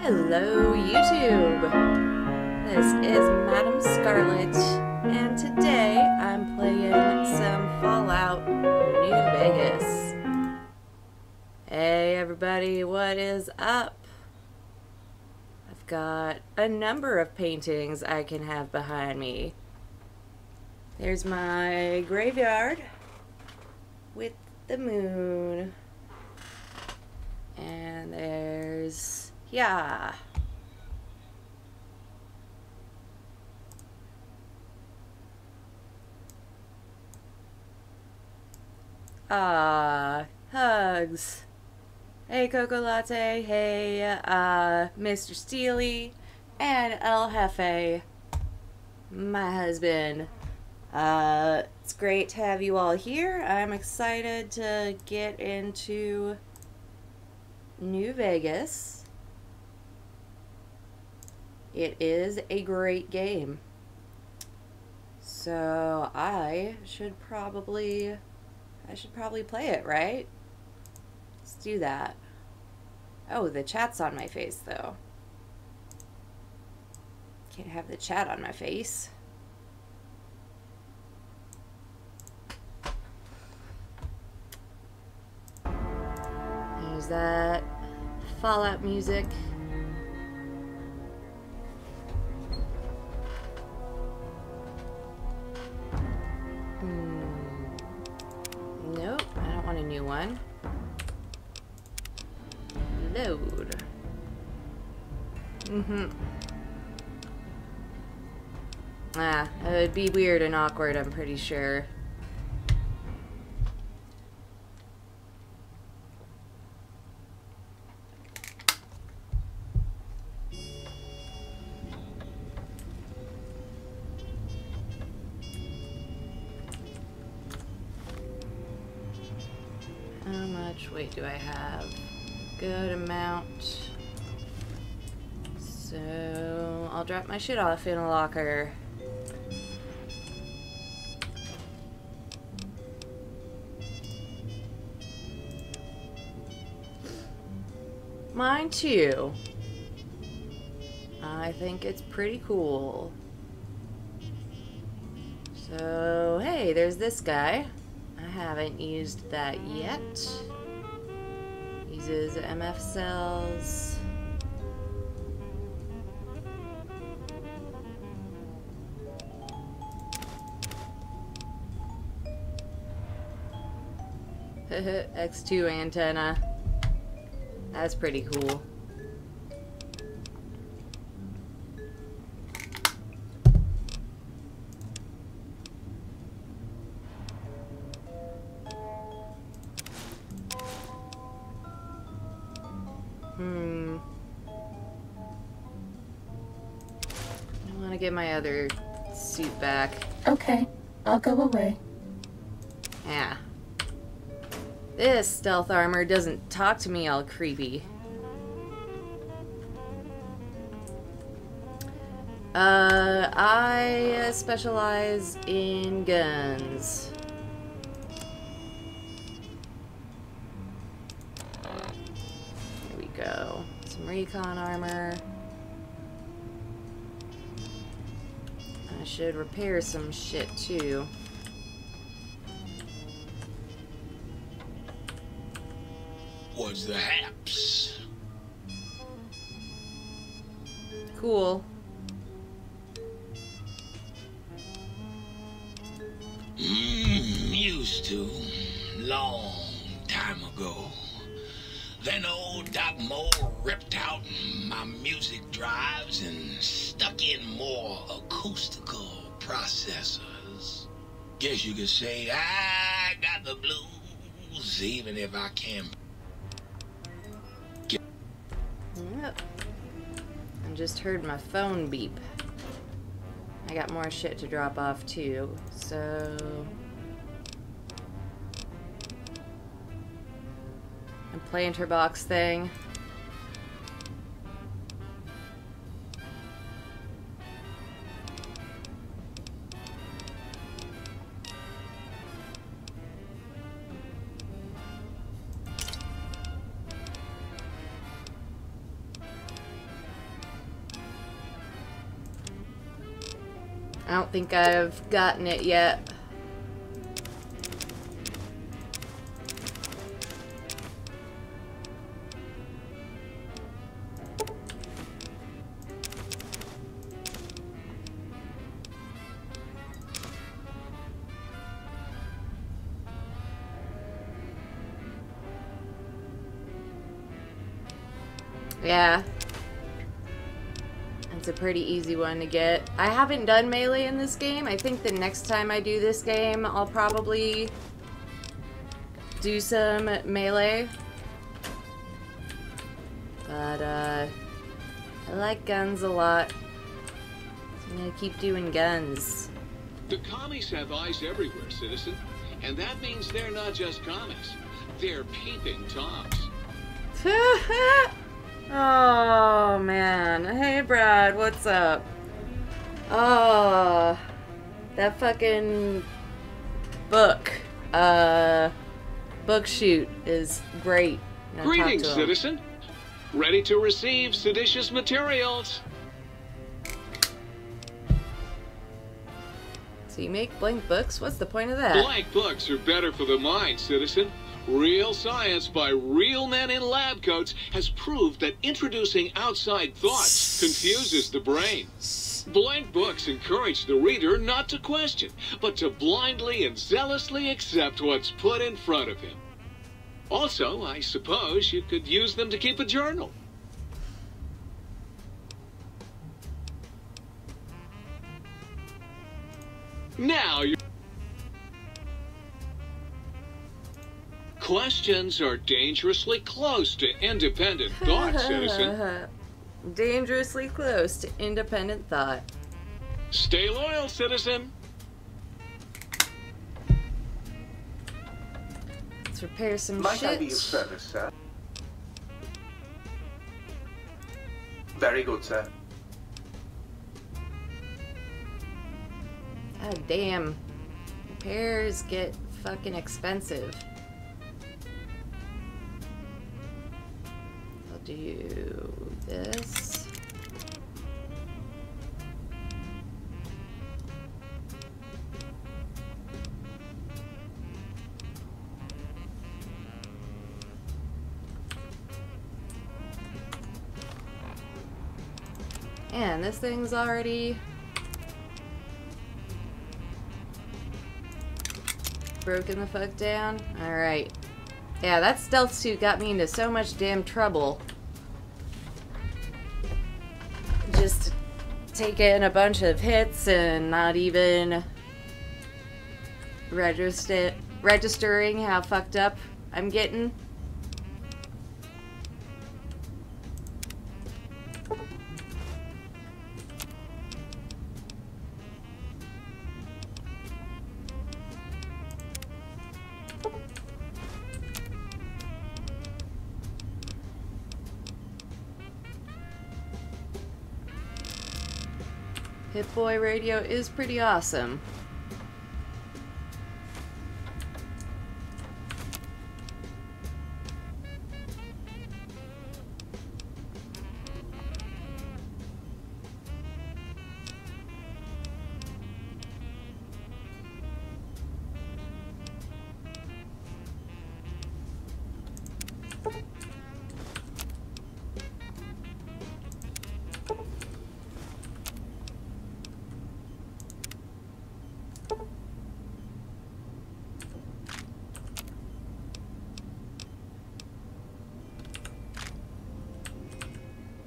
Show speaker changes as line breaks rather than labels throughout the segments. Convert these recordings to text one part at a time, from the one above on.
Hello YouTube! This is Madame Scarlet, and today I'm playing some Fallout New Vegas. Hey everybody, what is up? I've got a number of paintings I can have behind me. There's my graveyard with the moon. And there's, yeah. Hugs. Hey Coco Latte, hey Mr. Steely, and El Jefe, my husband. It's great to have you all here. I'm excited to get into New Vegas. It is a great game. So I should probably play it, right? Let's do that. Oh, the chat's on my face though. Can't have the chat on my face. There's that Fallout music. Nope, I don't want a new one. Load. It would be weird and awkward, I'm pretty sure. How much weight do I have? Good amount. So I'll drop my shit off in a locker. Mine too. I think it's pretty cool. So hey, there's this guy. I haven't used that yet. Uses MF cells. X2 antenna. That's pretty cool. I want to get my other suit back.
Okay, I'll go away.
Yeah. This stealth armor doesn't talk to me all creepy. I specialize in guns. Here we go. Some recon armor. I should repair some shit too.
What's the haps?
Cool.
Used to. Long time ago. Then old Doc Moore ripped out my music drives and stuck in more acoustical processors. Guess you could say I got the blues, even if I can't.
Yep. I just heard my phone beep. I got more shit to drop off too, so a planter box thing. I don't think I've gotten it yet. Yeah. It's a pretty easy one to get. I haven't done melee in this game. I think the next time I do this game, I'll probably do some melee. But, I like guns a lot. So I'm gonna keep doing guns.
The commies have eyes everywhere, citizen. And that means they're not just commies. They're peeping toms.
Oh, man. Hey, Brad, what's up? Oh, that fucking book shoot is great.
Greetings, citizen. Ready to receive seditious materials.
So you make blank books? What's the point of that?
Blank books are better for the mind, citizen. Real science by real men in lab coats has proved that introducing outside thoughts confuses the brain. Blank books encourage the reader not to question, but to blindly and zealously accept what's put in front of him. Also, I suppose you could use them to keep a journal. Now you questions are dangerously close to independent thought, citizen.
Dangerously close to independent thought.
Stay loyal, citizen.
Let's repair some
Might
shit.
I be of service, sir? Very good, sir.
God damn. Repairs get fucking expensive. I'll do this. And this thing's already broken the fuck down. Alright. Yeah, that stealth suit got me into so much damn trouble. Just taking a bunch of hits and not even registering how fucked up I'm getting. Hit-Boy radio is pretty awesome.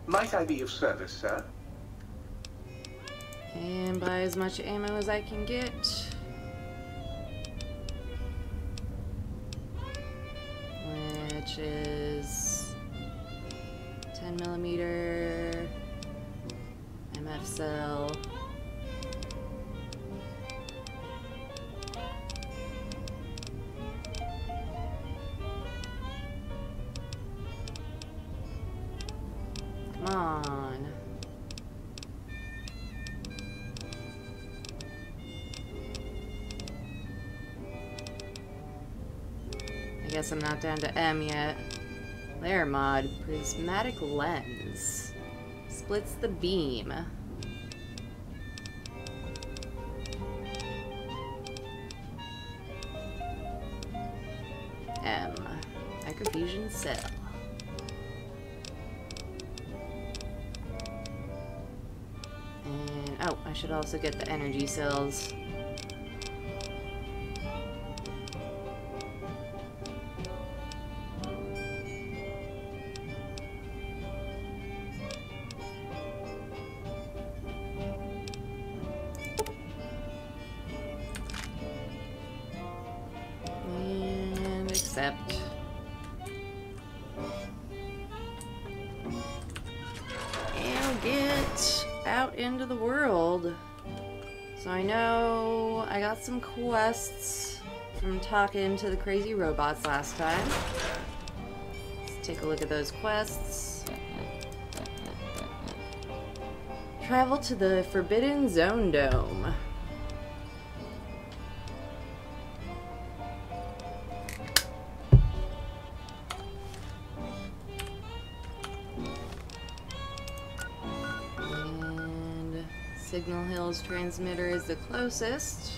Might I be of service, sir?
And buy as much ammo as I can get. Which is 10mm MF cell. Come on. I guess I'm not down to M yet. Layer mod. Prismatic lens. Splits the beam. cell. And, oh, I should also get the energy cells. And accept. And get out into the world. So I know I got some quests from talking to the crazy robots last time. Let's take a look at those quests. Travel to the Forbidden Zone Dome. Signal Hills transmitter is the closest.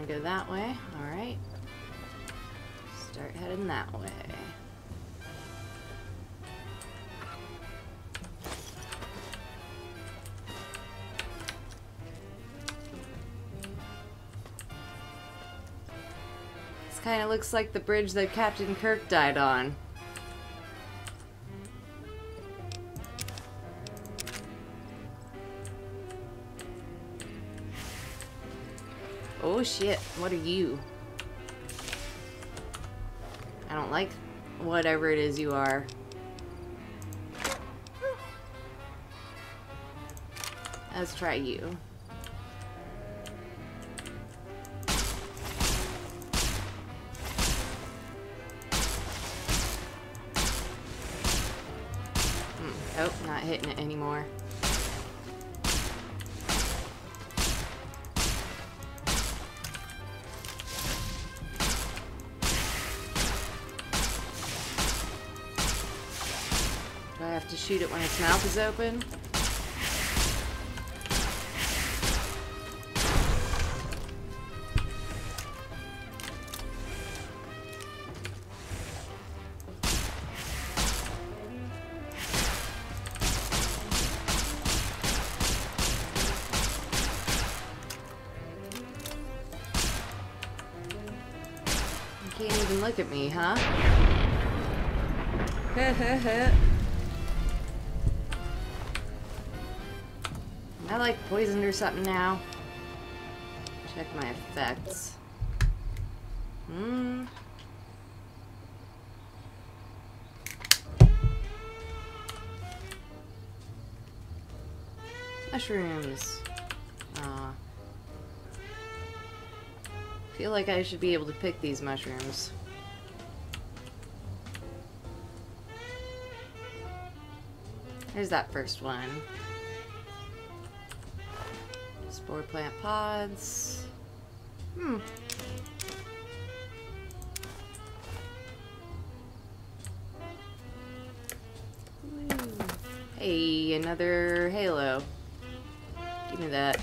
Go that way. Alright. Start heading that way. This kind of looks like the bridge that Captain Kirk died on. Oh shit, what are you? I don't like whatever it is you are. Let's try you. Oh, not hitting it anymore. I have to shoot it when its mouth is open. You can't even look at me, huh? Heh heh heh. Am I like poisoned or something now? Check my effects. Mushrooms. Aw. Feel like I should be able to pick these mushrooms. There's that first one. Spore plant pods. Ooh. Hey, another halo. Give me that.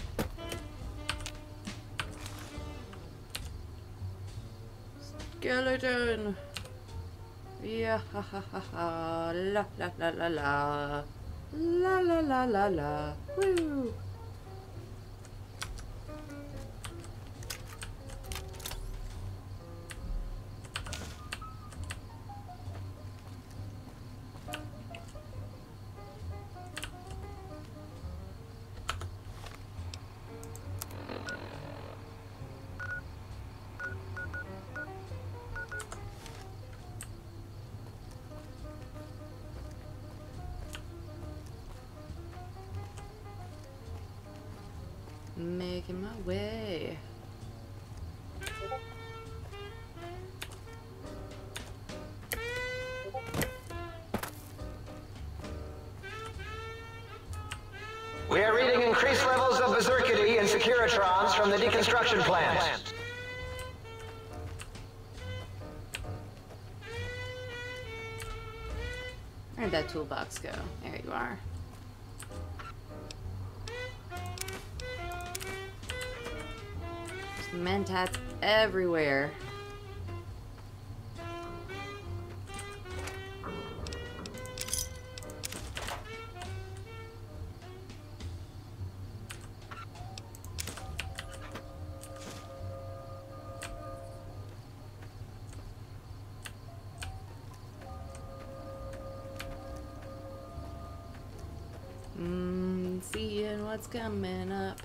Skeleton. Yeah, ha ha ha ha. La la la la la. La la la la la. Woo. Making my way.
We are reading increased levels of berserkity and securitrons from the deconstruction plant.
Where'd that toolbox go? There you are. There's mentats everywhere. Seeing what's coming up.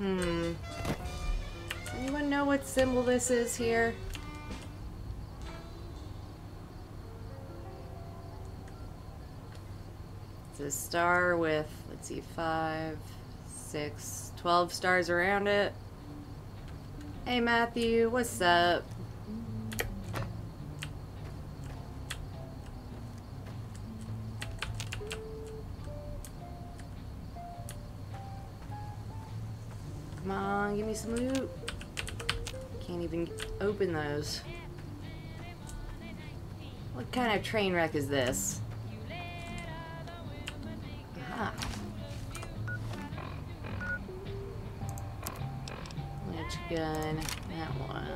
Does anyone know what symbol this is here? It's a star with, let's see, 5, 6, 12 stars around it. Hey Matthew, what's up? Come on, give me some loot. Can't even open those. What kind of train wreck is this? Aha. Which gun? That one.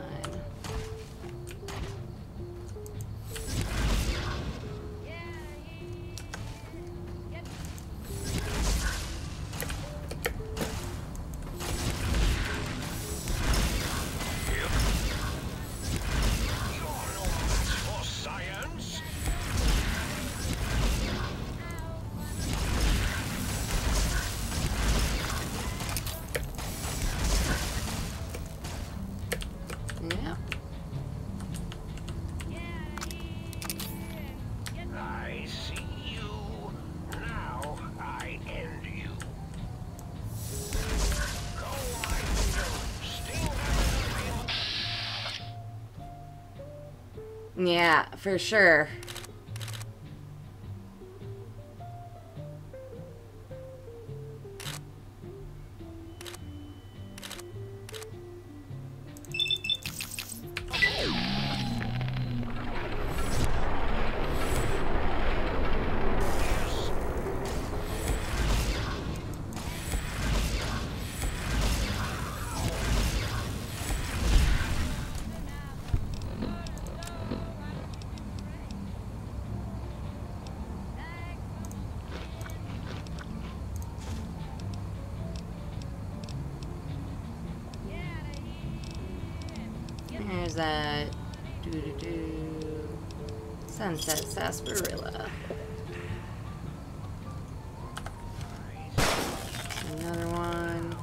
Yeah, for sure. There's that Sunset Sarsaparilla. Another one.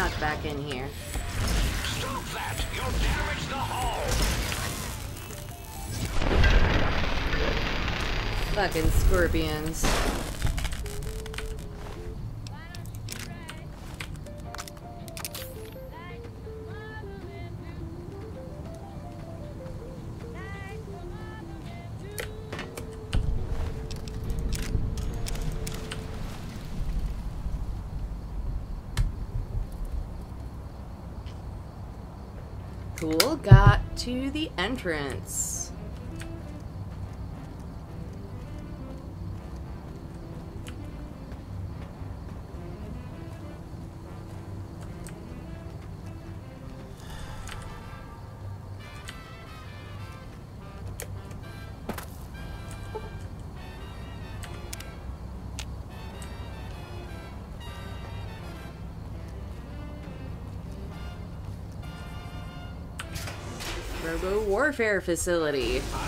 snuck back in here.
Stop that! You'll damage the hull!
Fucking scorpions. Cool, got to the entrance. Robo Warfare Facility.
Attention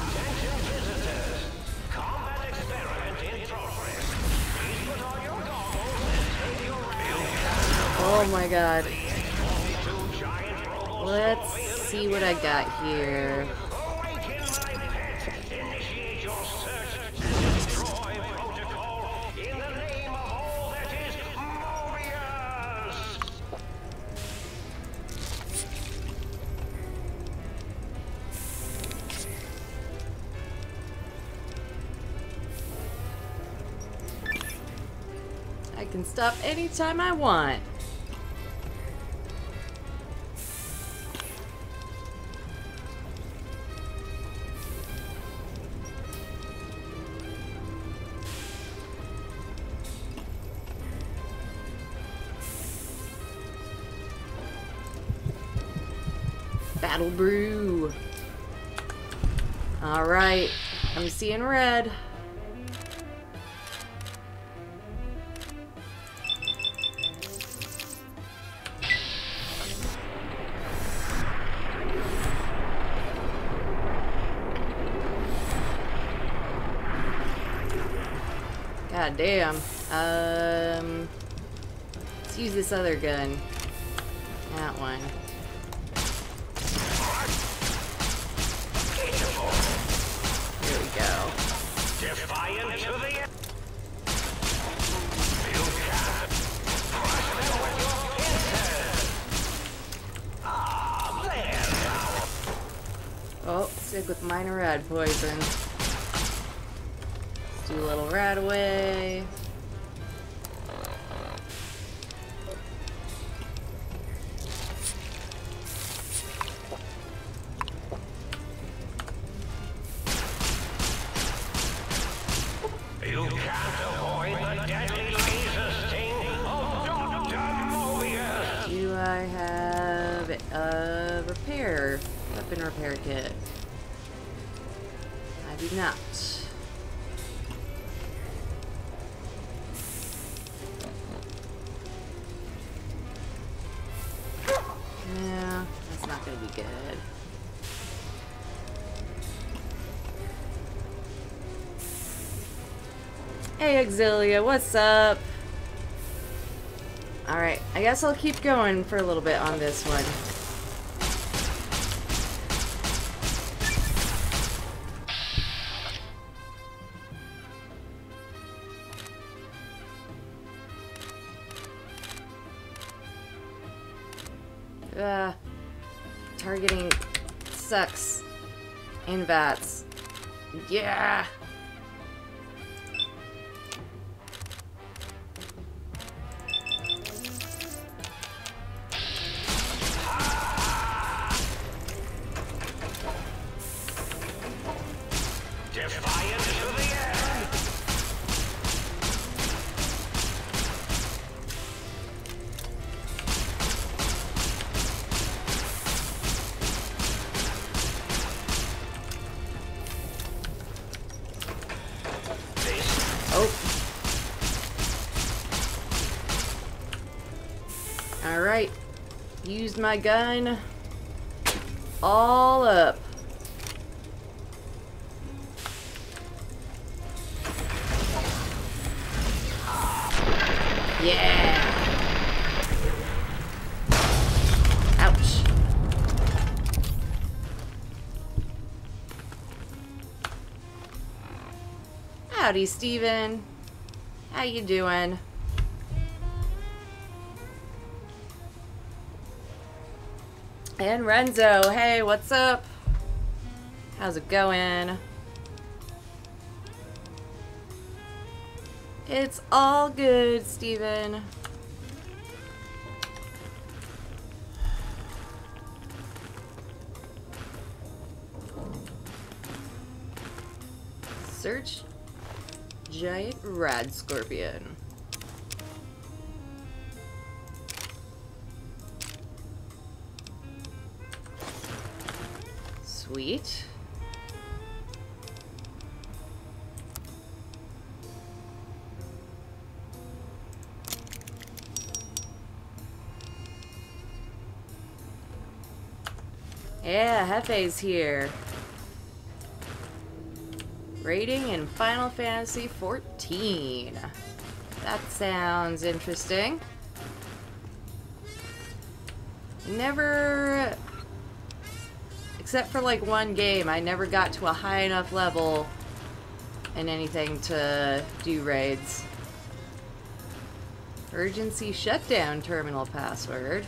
visitors! Combat experiment in progress. Please put on your goggles and take your round.
Oh my god.
Two giant robots.
Let's see what I got here.
Awaken my pets. Initiate your search and destroy protocol in the name of all that is Mobius.
I can stop anytime I want. Battle Brew. All right, I'm seeing red. God damn. Let's use this other gun. That one. There we go.
Defiant to the end. You can't crush them with your pincers. Ah, there now.
Oh, sick with minor rad poison. Let's do a little rat away.
You can't avoid the deadly laser sting of Dr. Mobius.
Do I have a weapon repair kit? I do not. Yeah, that's not gonna be good. Hey Auxilia, what's up? Alright, I guess I'll keep going for a little bit on this one. Targeting sucks. In VATS. Yeah!
Defiant to the end.
Oh. Alright. Used my gun. All up. Yeah. Howdy, Steven. How you doing? And Renzo, hey, what's up? How's it going? It's all good, Steven. Search giant rad scorpion. Sweet. Yeah, Hefe's here. Rating in Final Fantasy XIV. That sounds interesting. Never, except for like one game, I never got to a high enough level in anything to do raids. Urgency shutdown terminal password.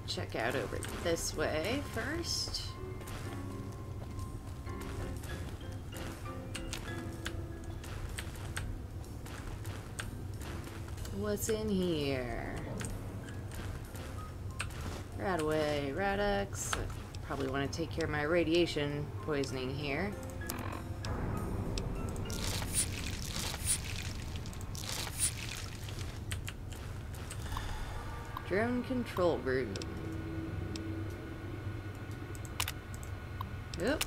Check out over this way first. What's in here? Radaway, Radix. Probably want to take care of my radiation poisoning here. Drone control room. Yep.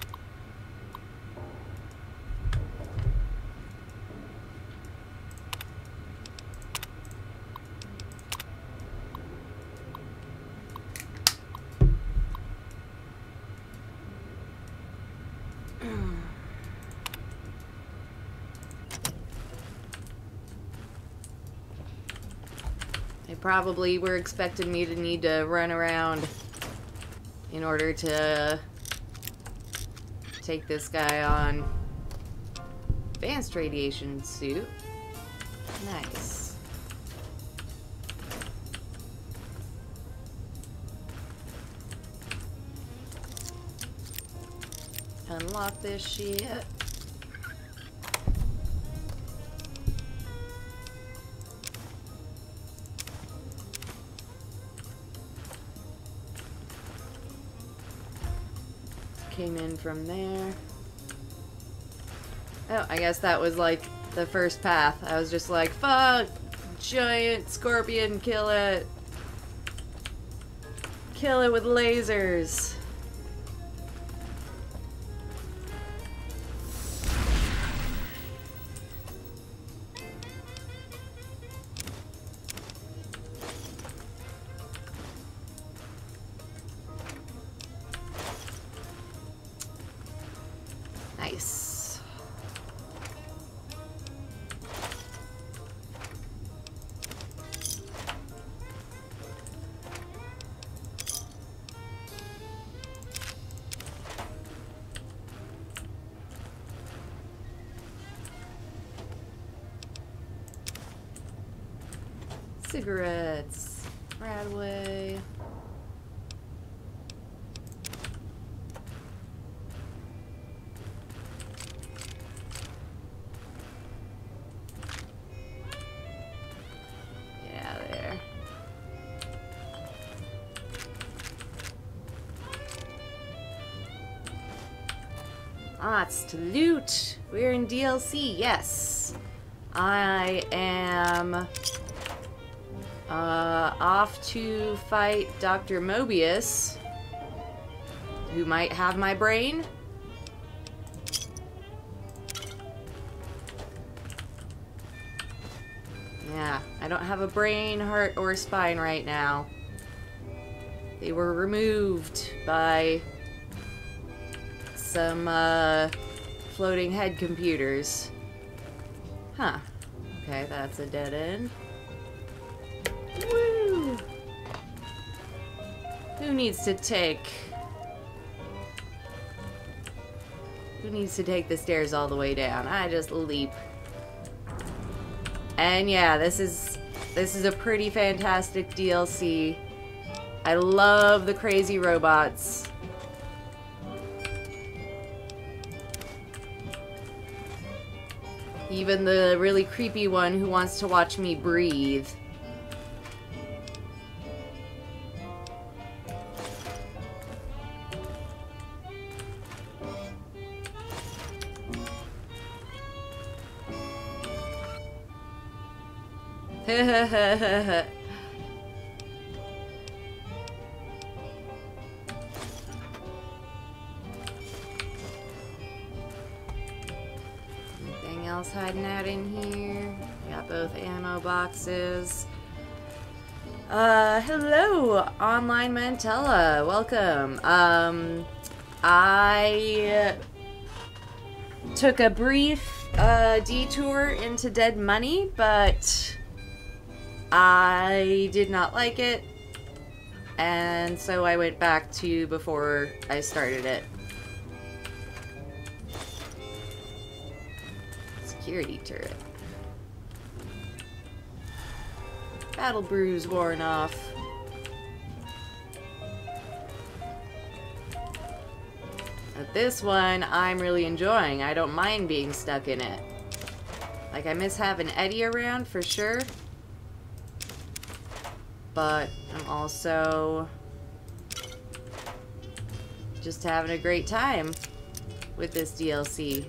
They probably were expecting me to need to run around in order to take this guy on. Advanced radiation suit. Nice. Unlock this shit. Came in from there. Oh, I guess that was like the first path. I was just like, fuck, giant scorpion, kill it. Kill it with lasers. Nice. Cigarettes. Radway. Yeah, there. Lots to loot. We're in DLC, yes. I am off to fight Dr. Mobius who might have my brain. Yeah, I don't have a brain, heart, or spine right now. They were removed by some floating head computers. Huh. Okay, that's a dead end. Woo! Who needs to take the stairs all the way down? I just leap. And yeah, this is a pretty fantastic DLC. I love the crazy robots. Even the really creepy one who wants to watch me breathe. Anything else hiding out in here? Got both ammo boxes. Hello, Online Mantella. Welcome. I took a brief detour into Dead Money, but I did not like it, and so I went back to before I started it. Security turret. Battle brews worn off. But this one I'm really enjoying. I don't mind being stuck in it. Like, I miss having Eddie around for sure. But I'm also just having a great time with this DLC.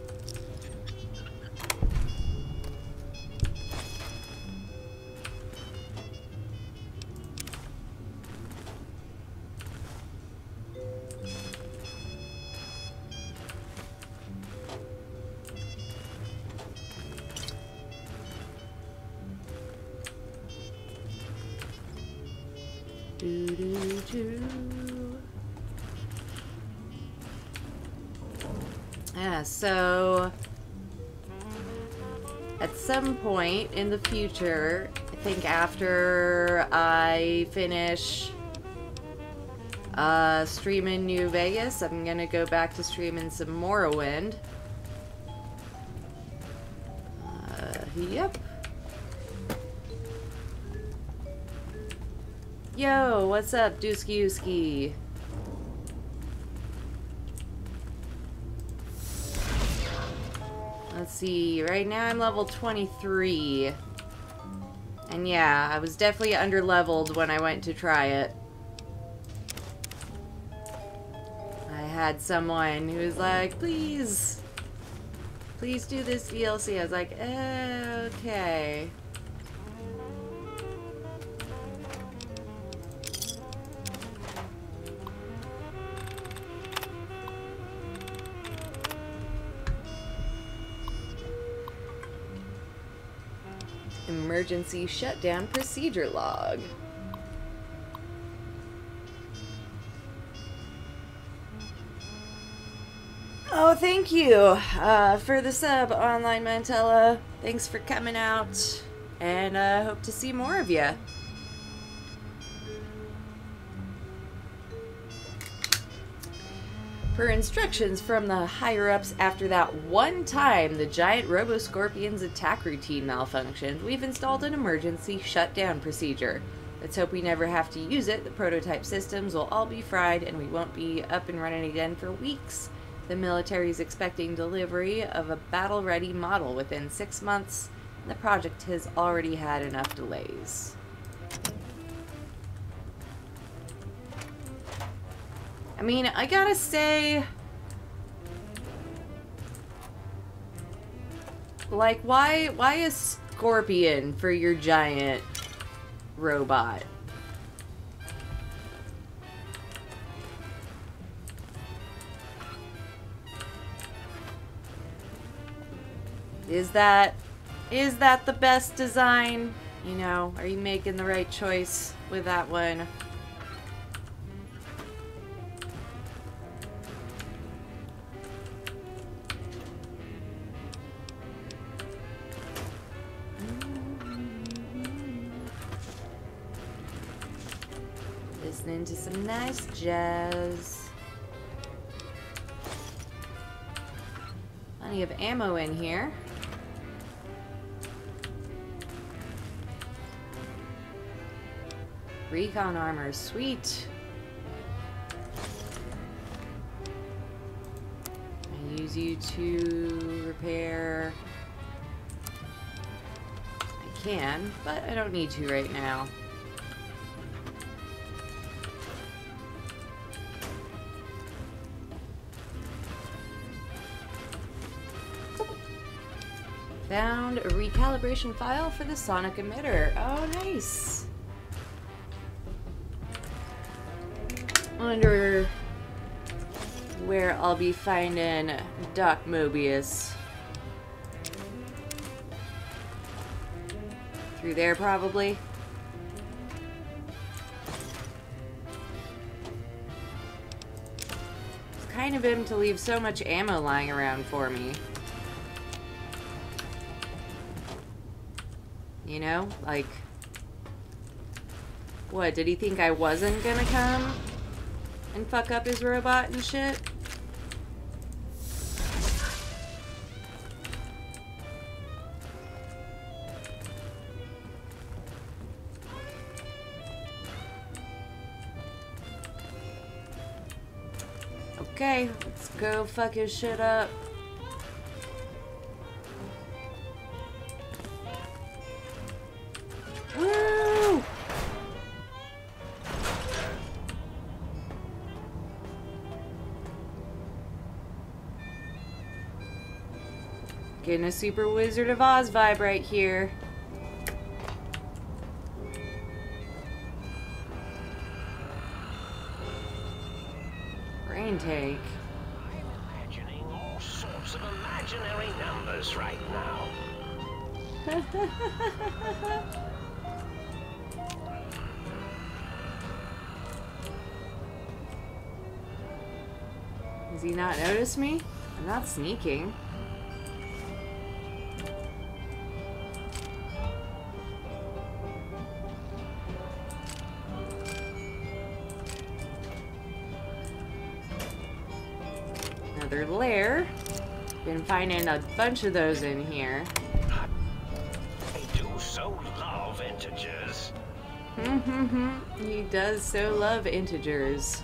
Yeah, so at some point in the future, I think after I finish streaming New Vegas, I'm gonna go back to streaming some Morrowind. Yep. Yo, what's up, Dooski? Let's see, right now I'm level 23. And yeah, I was definitely under-leveled when I went to try it. I had someone who was like, please do this DLC. I was like, okay. Emergency shutdown procedure log. Oh, thank you for the sub, Online Mantella. Thanks for coming out, and hope to see more of you. Per instructions from the higher-ups after that one time the giant Robo-Scorpion's attack routine malfunctioned, we've installed an emergency shutdown procedure. Let's hope we never have to use it. The prototype systems will all be fried and we won't be up and running again for weeks. The military is expecting delivery of a battle-ready model within 6 months. The project has already had enough delays. I mean, I gotta say, like, why a scorpion for your giant robot? Is that the best design? You know, are you making the right choice with that one? Listening to some nice jazz. Plenty of ammo in here. Recon armor, sweet. I use you to repair. I can, but I don't need to right now. Found a recalibration file for the sonic emitter. Oh, nice. Wonder where I'll be finding Doc Mobius. Through there, probably. It's kind of him to leave so much ammo lying around for me. You know, like, what, did he think I wasn't gonna come and fuck up his robot and shit? Okay, let's go fuck his shit up. Woo! Getting a Super Wizard of Oz vibe right here. Brain take.
I'm imagining all sorts of imaginary numbers right now.
Does he not notice me? I'm not sneaking. Another lair. Been finding a bunch of those in here.
I do so love integers.
He does so love integers.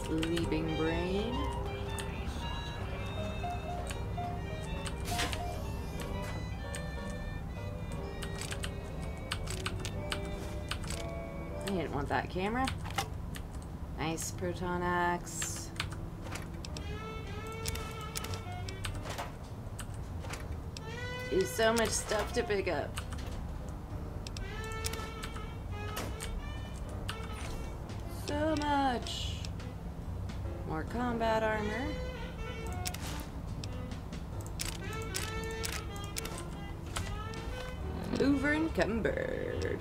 Sleeping brain. I didn't want that camera. Nice proton axe. There's so much stuff to pick up. So much. More combat armor. Over encumbered.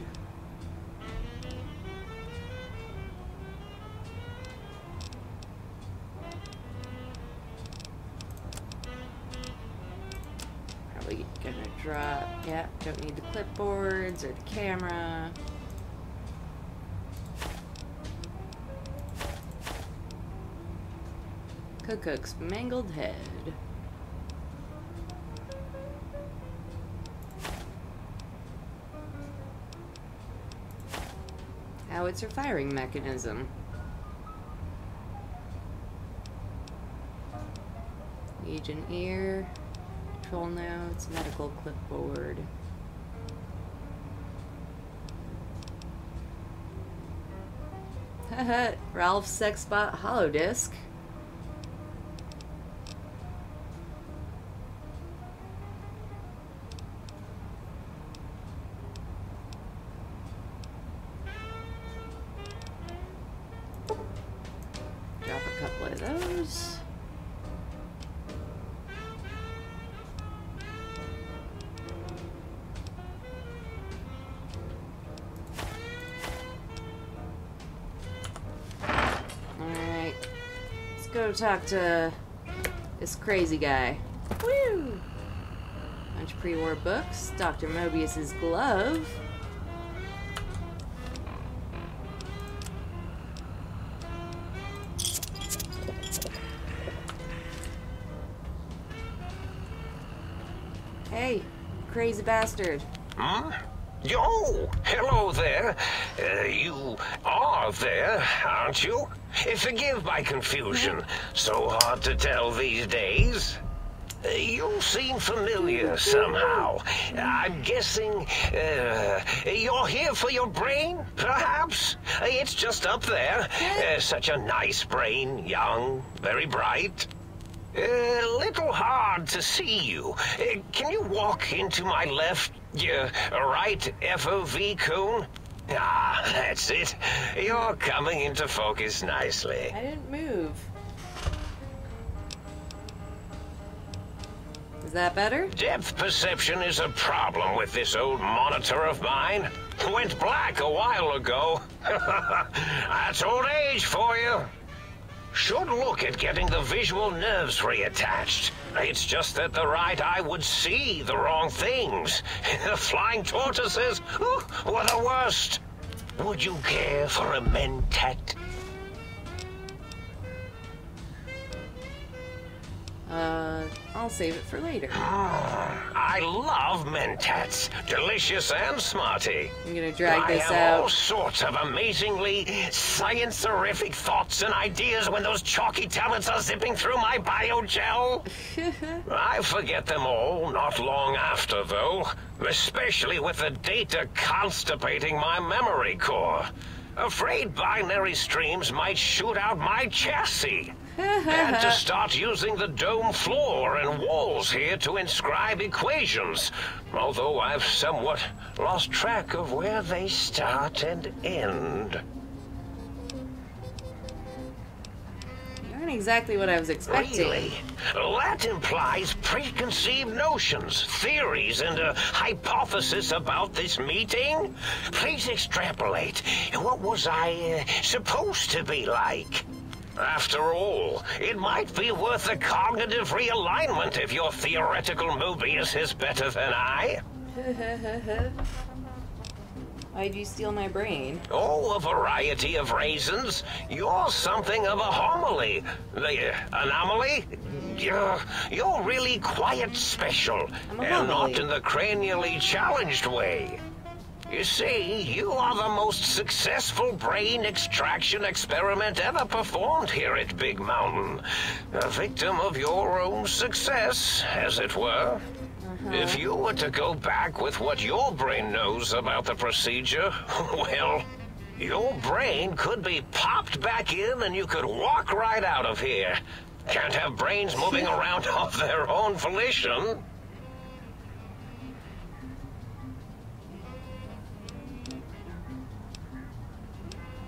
Probably gonna drop. Yeah, don't need the clipboards or the camera. Cook's mangled head. Howitzer firing mechanism. Agent ear. Control notes. Medical clipboard. Haha, Ralph's Sexbot holodisc. Drop a couple of those. Alright. Let's go talk to this crazy guy. Woo! Bunch of pre-war books. Dr. Mobius's glove. Hey, crazy bastard.
Huh? Oh, hello there. You are there, aren't you? Forgive my confusion. So hard to tell these days. You seem familiar somehow. I'm guessing you're here for your brain, perhaps? It's just up there. Such a nice brain, young, very bright. A little hard to see you. Can you walk into my left, right FOV cone? Ah, that's it. You're coming into focus nicely.
I didn't move. Is that better?
Depth perception is a problem with this old monitor of mine. Went black a while ago. That's old age for you. Should look at getting the visual nerves reattached. It's just that the right eye would see the wrong things. The flying tortoises were the worst. Would you care for a mentat?
I'll save it for later.
I love mentats. Delicious and smarty.
I'm gonna drag this
I have all
out.
sorts of amazingly science-erific thoughts and ideas when those chalky tablets are zipping through my biogel. I forget them all not long after, though. Especially with the data constipating my memory core. Afraid binary streams might shoot out my chassis. And to start using the dome floor and walls here to inscribe equations, although I've somewhat lost track of where they start and end.
You aren't exactly what I was expecting.
Really? That implies preconceived notions, theories, and a hypothesis about this meeting? Please extrapolate. What was I supposed to be like? After all, it might be worth a cognitive realignment if your theoretical Mobius is better than I.
Why'd you steal my brain?
Oh, a variety of reasons. You're something of a homily. The anomaly? You're really quite special.
I'm a
And not
homily.
in the cranially challenged way. You see, you are the most successful brain extraction experiment ever performed here at Big Mountain. A victim of your own success, as it were. If you were to go back with what your brain knows about the procedure, well, your brain could be popped back in and you could walk right out of here. Can't have brains moving around of their own volition.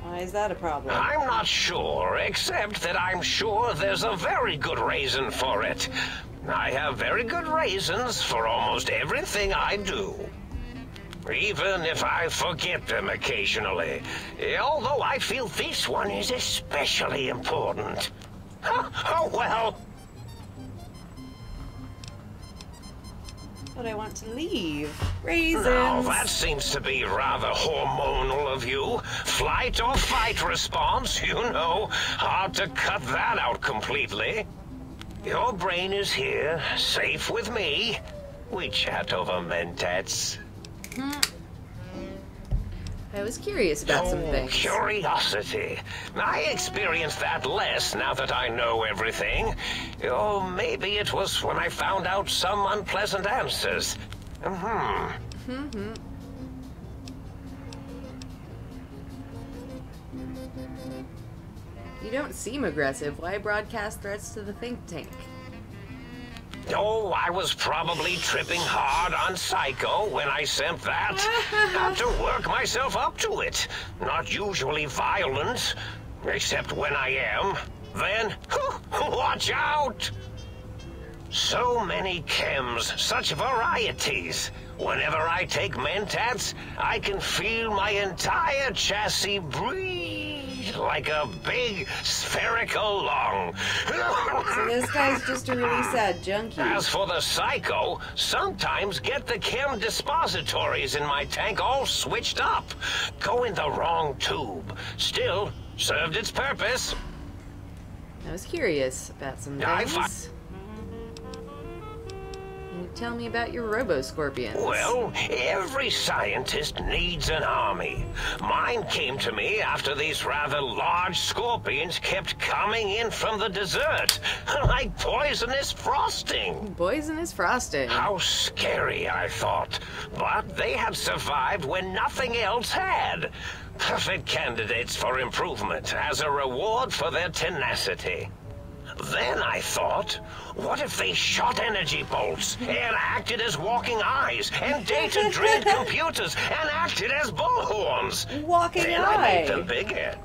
Why is that a problem?
I'm not sure, except that I'm sure there's a very good reason for it. I have very good reasons for almost everything I do. Even if I forget them occasionally. Although I feel this one is especially important. Oh, well.
but I want to leave. Raisins!
Now, that seems to be rather hormonal of you. Flight or fight response, you know. Hard to cut that out completely. Your brain is here, safe with me. We chat over mentats.
I was curious about some things.
Curiosity. I experience that less now that I know everything. Or maybe it was when I found out some unpleasant answers.
You don't seem aggressive. Why broadcast threats to the think tank?
Oh, I was probably tripping hard on Psycho when I sent that. Had to work myself up to it. Not usually violent, except when I am. Then, watch out! So many chems, such varieties. Whenever I take mentats, I can feel my entire chassis breathe like a big spherical lung.
So this guy's just a really sad junkie.
As for the Psycho, sometimes get the chem dispositories in my tank all switched up. Go in the wrong tube. Still, served its purpose.
I was curious about some things. Can you tell me about your robo-scorpions?
Well, every scientist needs an army. Mine came to me after these rather large scorpions kept coming in from the desert, like poisonous frosting.
Poisonous frosting.
How scary, I thought. But they had survived when nothing else had. Perfect candidates for improvement as a reward for their tenacity. Then I thought, what if they shot energy bolts and acted as walking eyes and data-drilled computers and acted as bullhorns?
Walking
then
eye.
I made them bigger.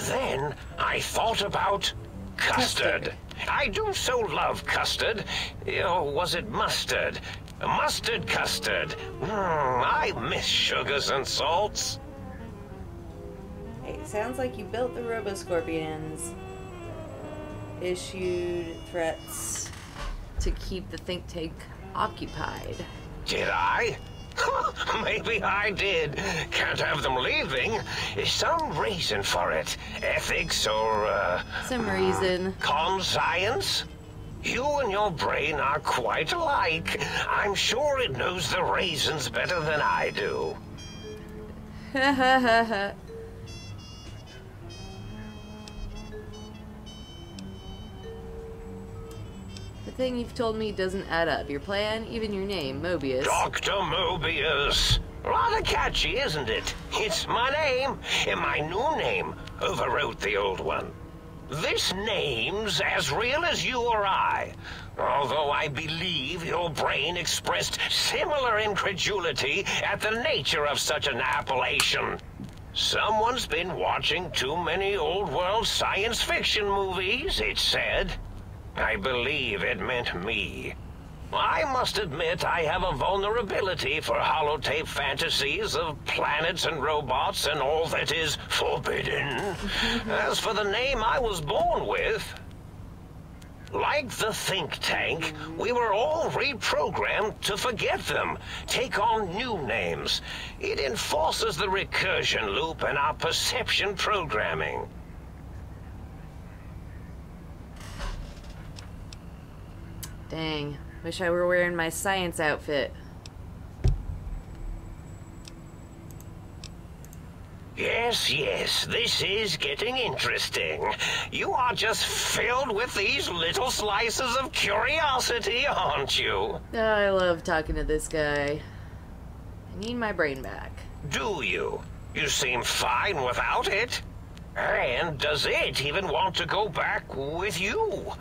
Then I thought about custard. I do so love custard. Or was it mustard? Mustard custard. I miss sugars and salts.
Hey, sounds like you built the robo-scorpions. Issued threats to keep the think tank occupied.
Did I? Maybe I did. Can't have them leaving. Some reason for it. Ethics or,
Some reason.
conscience? You and your brain are quite alike. I'm sure it knows the reasons better than I do.
Ha ha ha ha. The thing you've told me doesn't add up. Your plan, even your name, Mobius.
Dr. Mobius. Rather catchy, isn't it? It's my name, and my new name overwrote the old one. This name's as real as you or I, although I believe your brain expressed similar incredulity at the nature of such an appellation. Someone's been watching too many old-world science fiction movies, it said. I believe it meant me. I must admit I have a vulnerability for holotape fantasies of planets and robots and all that is forbidden. As for the name I was born with, like the think tank, we were all reprogrammed to forget them, take on new names. It enforces the recursion loop in our perception programming.
Dang. Wish I were wearing my science outfit.
Yes, yes, this is getting interesting. You are just filled with these little slices of curiosity, aren't you?
Oh, I love talking to this guy. I need my brain back.
Do you? You seem fine without it. And does it even want to go back with you?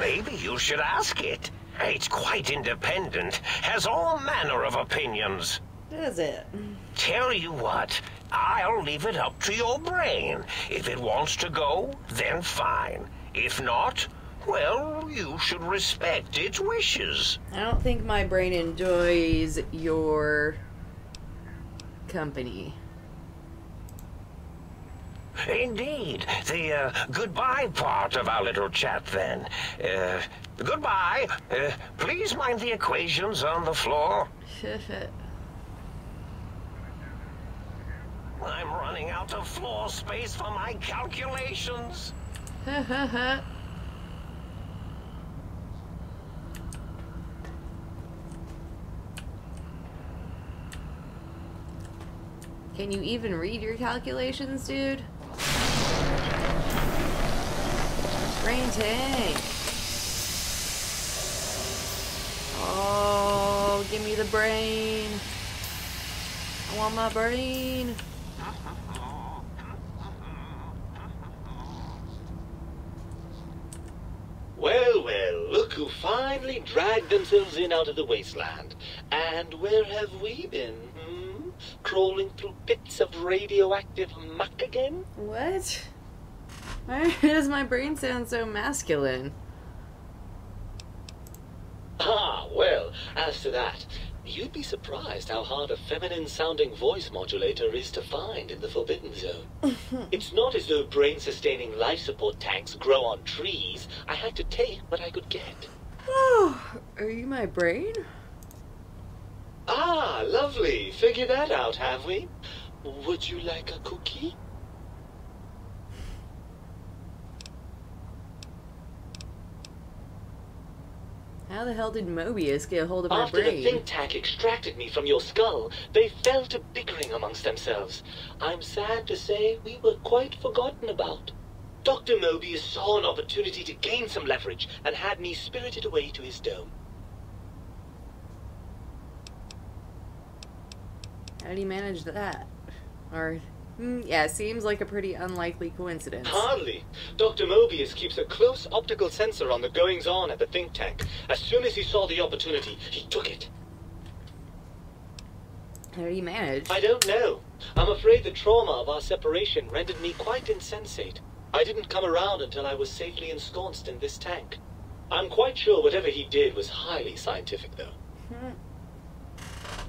Maybe you should ask it. It's quite independent, has all manner of opinions.
Does it?
Tell you what, I'll leave it up to your brain. If it wants to go, then fine. If not, well, you should respect its wishes.
I don't think my brain enjoys your company.
Indeed. The goodbye part of our little chat, then. Goodbye. Please mind the equations on the floor. I'm running out of floor space for my calculations.
Can you even read your calculations, dude? Brain tank. Oh, give me the brain. I want my brain.
Well, well, look who finally dragged themselves in out of the wasteland. And where have we been, Crawling through bits of radioactive muck again?
What? Why does my brain sound so masculine?
Ah, well, as to that, you'd be surprised how hard a feminine-sounding voice modulator is to find in the Forbidden Zone. It's not as though brain-sustaining life support tanks grow on trees. I had to take what I could get.
Oh, are you my brain?
Ah, lovely. Figured that out, have we? Would you like a cookie?
How the hell did Mobius get a hold of my
After
brain?
the think tank extracted me from your skull, they fell to bickering amongst themselves. I'm sad to say we were quite forgotten about. Dr. Mobius saw an opportunity to gain some leverage and had me spirited away to his dome.
How did he manage that? Or, yeah, seems like a pretty unlikely coincidence.
Hardly. Dr. Mobius keeps a close optical sensor on the goings-on at the think tank. As soon as he saw the opportunity, he took it.
How did he manage?
I don't know. I'm afraid the trauma of our separation rendered me quite insensate. I didn't come around until I was safely ensconced in this tank. I'm quite sure whatever he did was highly scientific, though.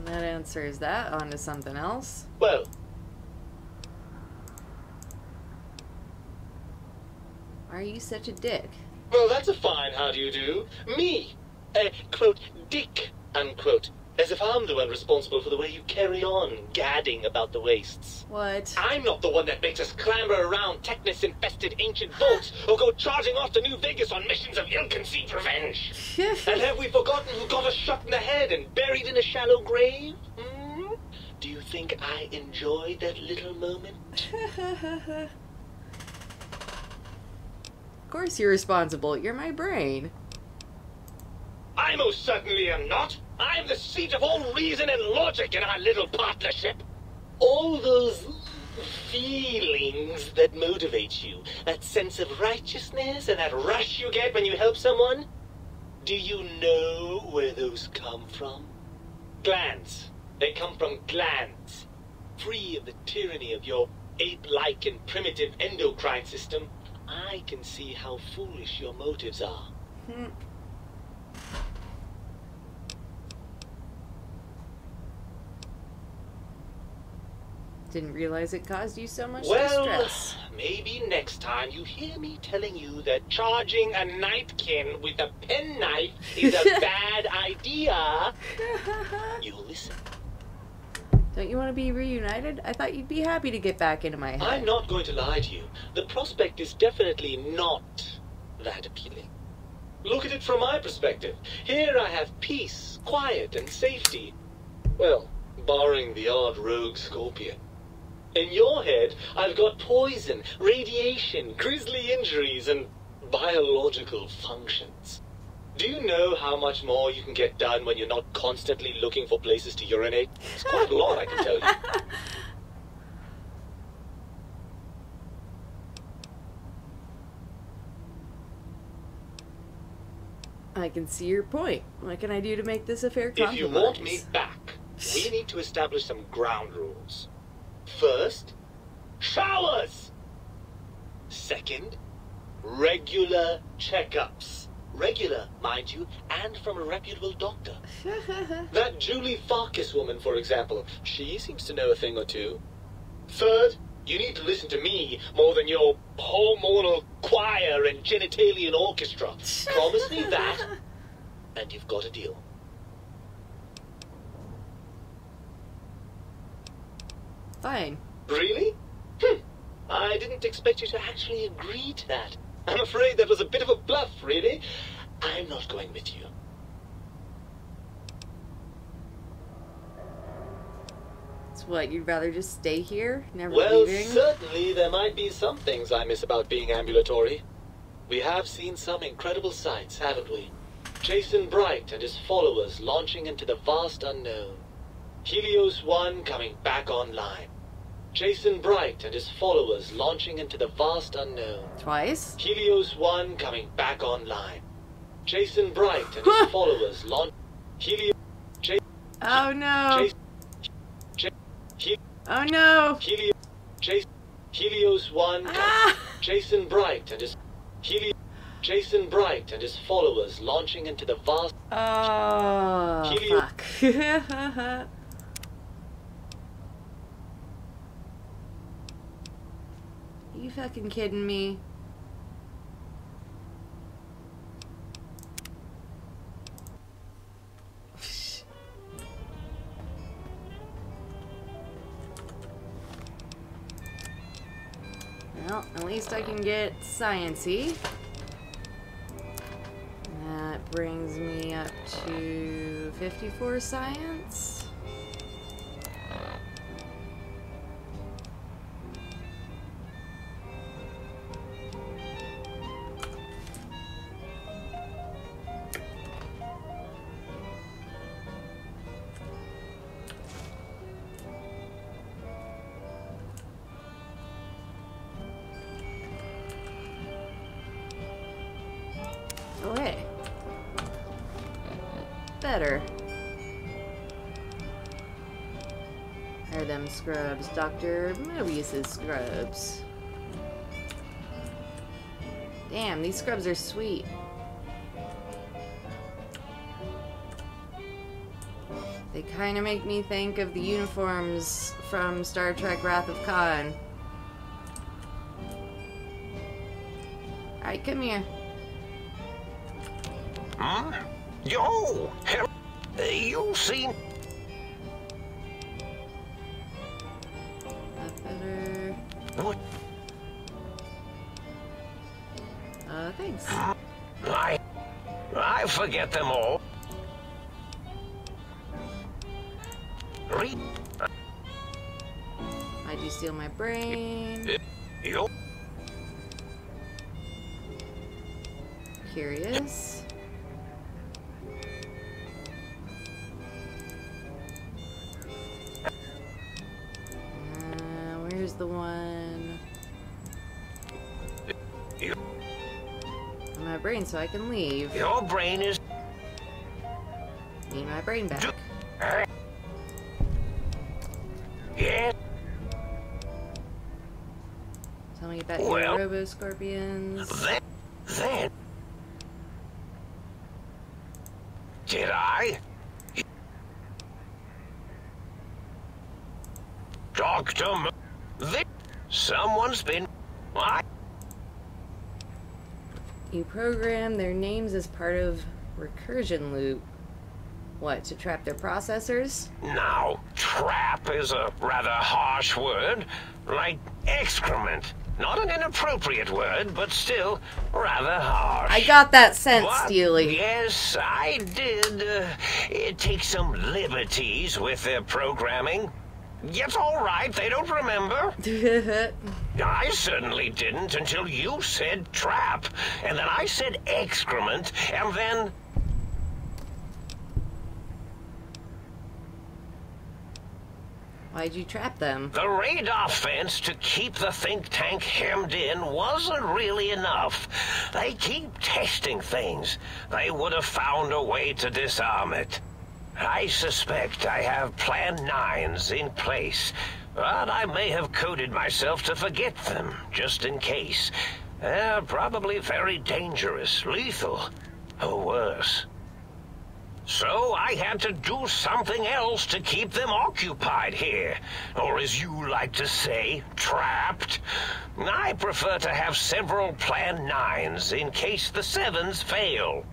That answers that. On to something else.
Well,
Why are you such a dick?
well, that's a fine how do you do. Me, a, quote, dick, unquote. As if I'm the one responsible for the way you carry on gadding about the wastes.
What?
I'm not the one that makes us clamber around Technus-infested ancient vaults or go charging off to New Vegas on missions of ill-conceived revenge. And have we forgotten who got us shot in the head and buried in a shallow grave? Do you think I enjoyed that little moment?
Of course you're responsible. You're my brain.
I most certainly am not. I'm the seat of all reason and logic in our little partnership. All those feelings that motivate you, that sense of righteousness and that rush you get when you help someone, do you know where those come from? Glands. They come from glands. Free of the tyranny of your ape-like and primitive endocrine system, I can see how foolish your motives are.
Didn't realize it caused you so much distress.
Maybe next time you hear me telling you that charging a nightkin with a penknife is a bad idea, you'll listen.
Don't you want to be reunited? I thought you'd be happy to get back into my head.
I'm not going to lie to you. The prospect is definitely not that appealing. Look at it from my perspective. Here I have peace, quiet, and safety. Well, barring the odd rogue scorpion. In your head, I've got poison, radiation, grisly injuries, and biological functions. Do you know how much more you can get done when you're not constantly looking for places to urinate? It's quite a lot, I can tell you.
I can see your point. What can I do to make this a fair compromise?
If you want me back, we need to establish some ground rules. First, showers. Second, regular checkups. Regular, mind you, and from a reputable doctor. That Julie Farkas woman, for example, she seems to know a thing or two. Third, You need to listen to me more than your hormonal choir and genitalian orchestra. Promise me that, and you've got a deal.
Fine.
Really? I didn't expect you to actually agree to that. I'm afraid that was a bit of a bluff, really. I'm not going with you.
So what, you'd rather just stay here? Never
Well,
leaving?
certainly there might be some things I miss about being ambulatory. We have seen some incredible sights, haven't we? Jason Bright and his followers launching into the vast unknown. Helios 1 coming back online. Jason Bright and his followers launching into the vast unknown.
Twice?
Helios 1 coming back online. Jason Bright and his followers launch. Helios.
Oh no! Oh no!
Helios 1.
Ah!
Jason Bright and his Jason Bright and his followers launching into the vast.
Oh, fuck. You fucking kidding me? Well, at least I can get science-y. That brings me up to 54 science. Oh, hey. Better. Are them scrubs Dr. Mobius's scrubs? Damn, these scrubs are sweet. They kind of make me think of the uniforms from Star Trek Wrath of Khan. Alright, come here.
Hmm? Yo! You seem...
That better.
What?
Thanks.
I forget them all.
Why'd you steal my brain?
You?
Curious. Where's the one? My brain, so I can leave.
Your brain is...
Need my brain back.
Yeah.
Tell me about your robo-scorpions.
Then... Did I? Dr. Someone's been...
You program their names as part of recursion loop. What, to trap their processors?
Now, trap is a rather harsh word, like excrement. Not an inappropriate word, but still rather harsh.
I got that sense,
But,
Steely.
yes, I did take some liberties with their programming. It's all right, they don't remember. I certainly didn't until you said trap, and then I said excrement, and then...
Why'd you trap them?
The radar fence to keep the think tank hemmed in wasn't really enough. They keep testing things. They would have found a way to disarm it. I suspect I have Plan 9s in place, but I may have coded myself to forget them, just in case. They're probably very dangerous, lethal, or worse. So I had to do something else to keep them occupied here. Or as you like to say, trapped. I prefer to have several Plan 9s in case the 7s fail.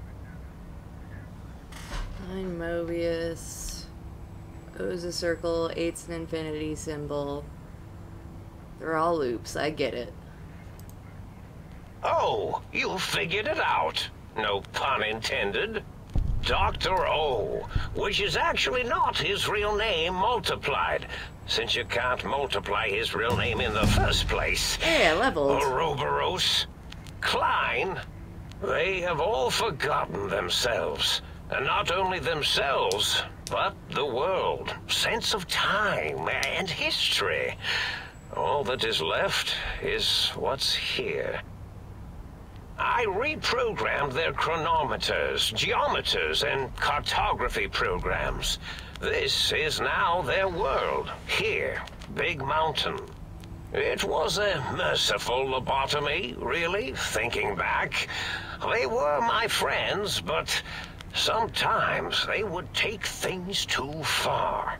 9 Mobius. O's a circle, 8's an infinity symbol. They're all loops, I get it.
Oh, you figured it out. No pun intended. Dr. O, which is actually not his real name multiplied, since you can't multiply his real name in the first place.
Yeah, leveled.
Ouroboros, Klein, they have all forgotten themselves. And not only themselves, but the world, sense of time, and history. All that is left is what's here. I reprogrammed their chronometers, geometers, and cartography programs. This is now their world, here, Big Mountain. It was a merciful lobotomy, really, thinking back. They were my friends, but sometimes they would take things too far.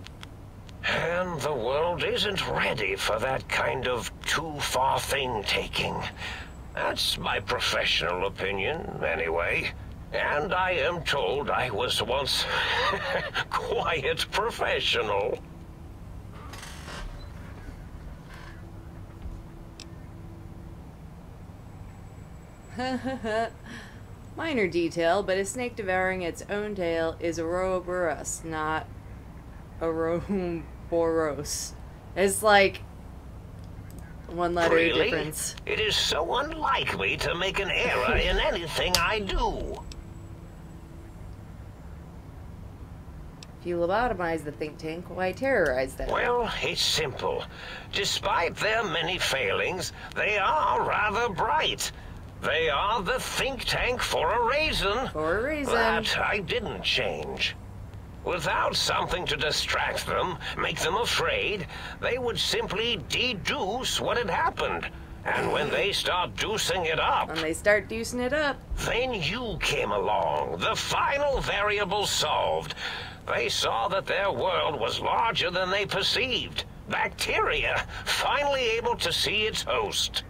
And the world isn't ready for that kind of too-far thing-taking. That's my professional opinion, anyway. And I am told I was once quiet professional.
Minor detail, but a snake devouring its own tail is Ouroboros, not Ouroboros. It's like one letter
Really?
difference.
It is so unlike me to make an error in anything I do.
If you lobotomize the think tank, why terrorize them?
Well, it's simple. Despite their many failings, they are rather bright. They are the think tank for a reason.
For a reason.
That I didn't change. Without something to distract them, make them afraid, they would simply deduce what had happened. And when they start deucing it up...
When they start deucing it up.
Then you came along, the final variable solved. They saw that their world was larger than they perceived. Bacteria, finally able to see its host.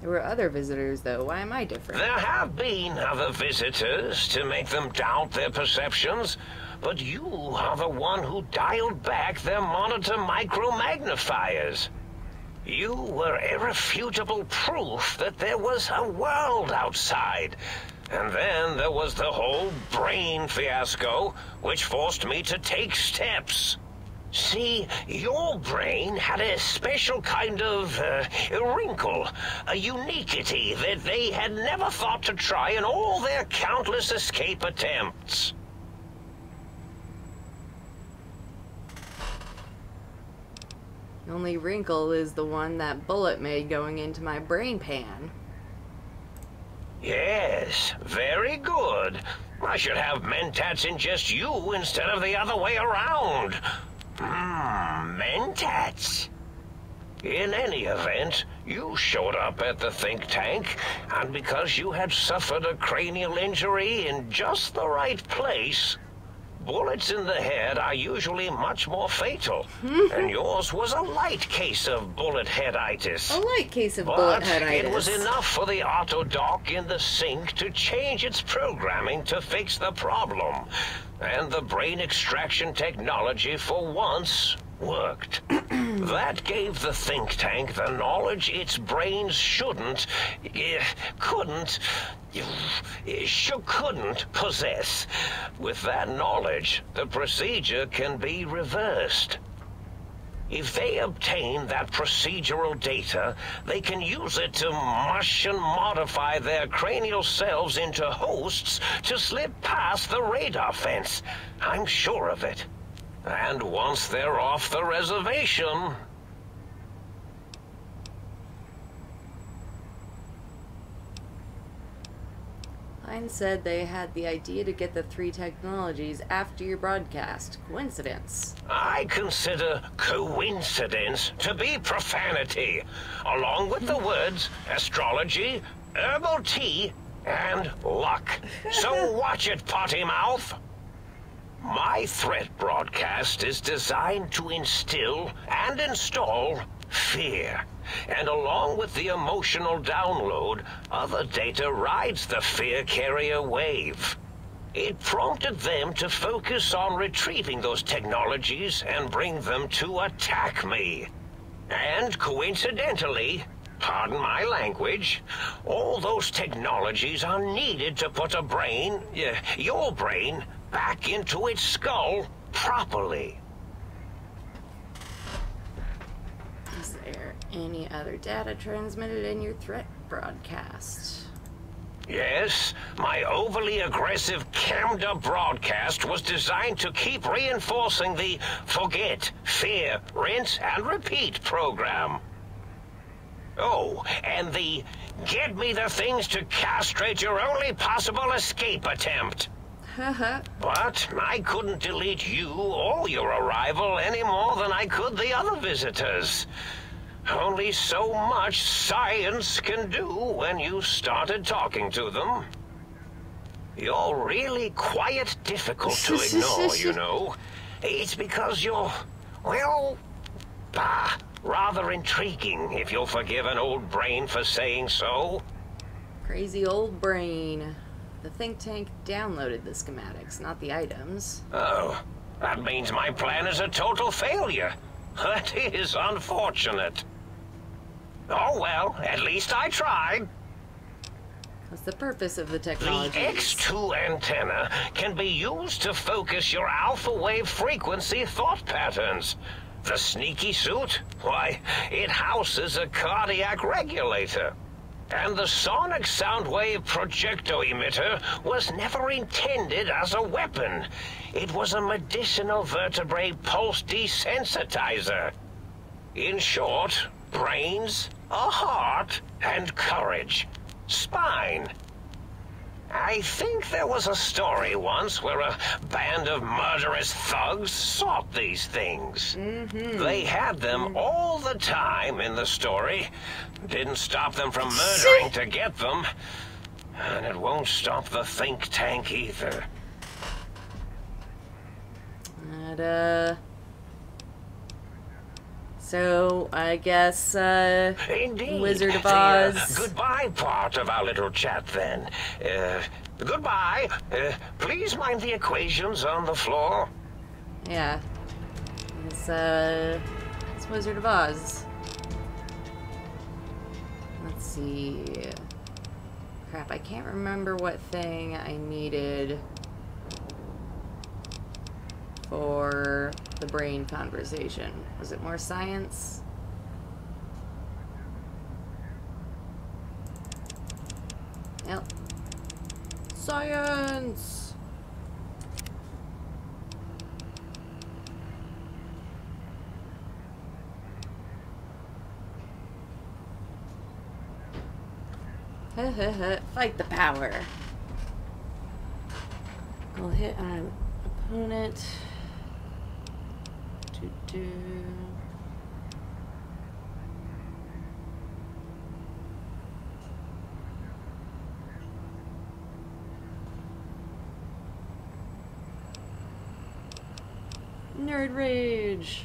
There were other visitors, though. Why am I different?
There have been other visitors to make them doubt their perceptions, but you are the one who dialed back their monitor micromagnifiers. You were irrefutable proof that there was a world outside. And then there was the whole brain fiasco, which forced me to take steps. See, your brain had a special kind of wrinkle, a uniquity that they had never thought to try in all their countless escape attempts.
The only wrinkle is the one that Bullet made going into my brain pan.
Yes, very good. I should have mentats ingest you instead of the other way around. Mentats. In any event, you showed up at the think tank, and because you had suffered a cranial injury in just the right place, bullets in the head are usually much more fatal, and yours was a light case of bullet headitis.
A light case of bullet
But
headitis.
it was enough for the auto dock in the sink to change its programming to fix the problem. And the brain extraction technology for once worked. That gave the think tank the knowledge its brains couldn't possess. With that knowledge, the procedure can be reversed. If they obtain that procedural data, they can use it to mush and modify their cranial selves into hosts to slip past the radar fence. I'm sure of it. And once they're off the reservation...
Klein said they had the idea to get the 3 technologies after your broadcast. Coincidence.
I consider coincidence to be profanity, along with the words astrology, herbal tea, and luck. So watch it, potty mouth. My threat broadcast is designed to instill and install fear. And along with the emotional download, other data rides the fear carrier wave. It prompted them to focus on retrieving those technologies and bring them to attack me. And coincidentally, pardon my language, all those technologies are needed to put a brain, your brain, back into its skull properly.
Is there any other data transmitted in your threat broadcast?
Yes, my overly aggressive cammed-up broadcast was designed to keep reinforcing the forget, fear, rinse, and repeat program. Oh, and the get me the things to castrate your only possible escape attempt. But I couldn't delete you or your arrival any more than I could the other visitors. Only so much science can do when you started talking to them. You're really quite difficult to ignore, you know. It's because you're, well, rather intriguing, if you'll forgive an old brain for saying so.
Crazy old brain. The think tank downloaded the schematics, not the items.
Oh, that means my plan is a total failure. That is unfortunate. Oh well, at least I tried.
What's the purpose of the technology?
The X2 antenna can be used to focus your alpha wave frequency thought patterns. The sneaky suit? Why, it houses a cardiac regulator. And the sonic sound wave projecto emitter was never intended as a weapon. It was a medicinal vertebrae pulse desensitizer. In short, brains, a heart, and courage. Spine. I think there was a story once where a band of murderous thugs sought these things. They had them all the time in the story. Didn't stop them from murdering to get them. And it won't stop the think tank either.
So, I guess,
Indeed.
Wizard of Oz.
The goodbye part of our little chat, then. Goodbye. Please mind the equations on the floor.
Yeah. It's Wizard of Oz. Let's see. Crap, I can't remember what thing I needed for the brain conversation. Was it more science? Yep. Science! Fight the power. I'll hit an opponent. Nerd rage.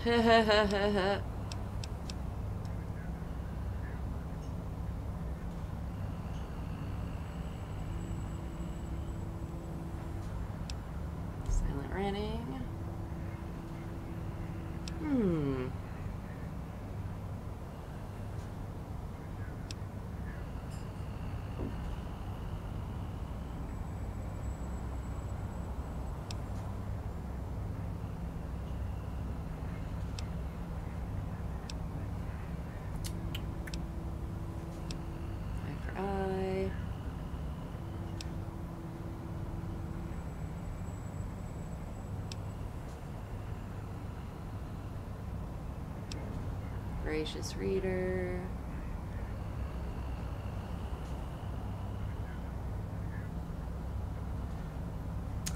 Silent running. Gracious reader.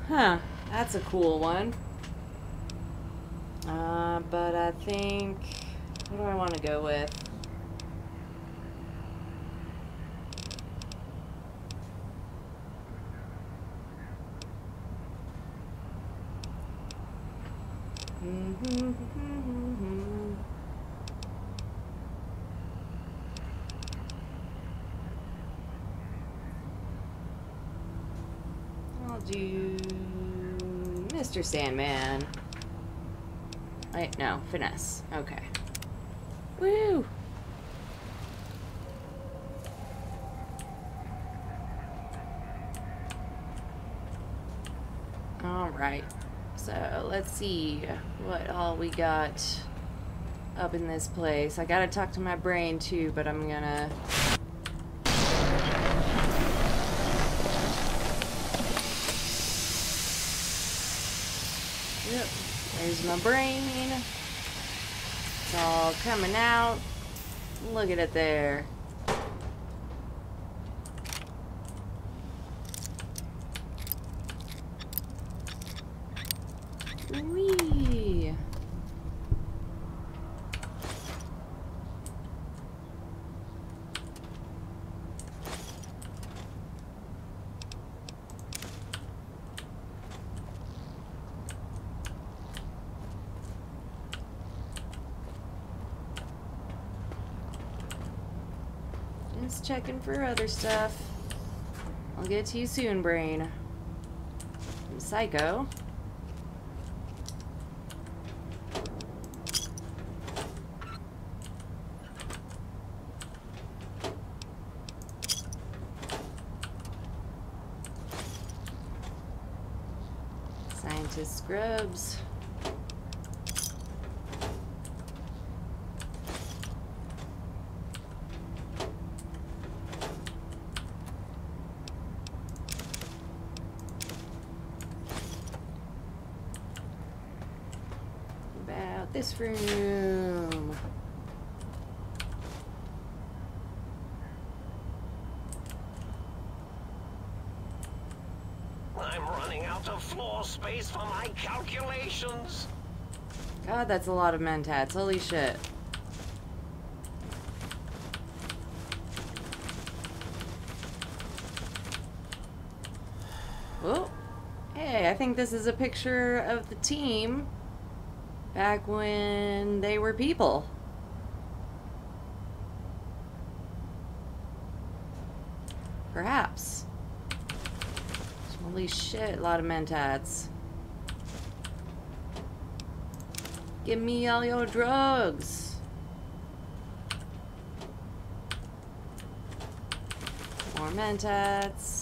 Huh, that's a cool one. But I think, what do I want to go with? I'll do Mr. Sandman. Wait, no, finesse. Okay. Woo! Alright. So, let's see what all we got up in this place. I gotta talk to my brain too, but I'm gonna... Yep, there's my brain. It's all coming out. Look at it there. Whee! Just checking for other stuff. I'll get to you soon, brain. I'm psycho. Scientist scrubs. About this room.
I'm running out of floor space for my calculations.
God, that's a lot of mentats. Holy shit. Oh, hey, I think this is a picture of the team back when they were people. Perhaps. Holy shit, a lot of mentats. Give me all your drugs. More mentats.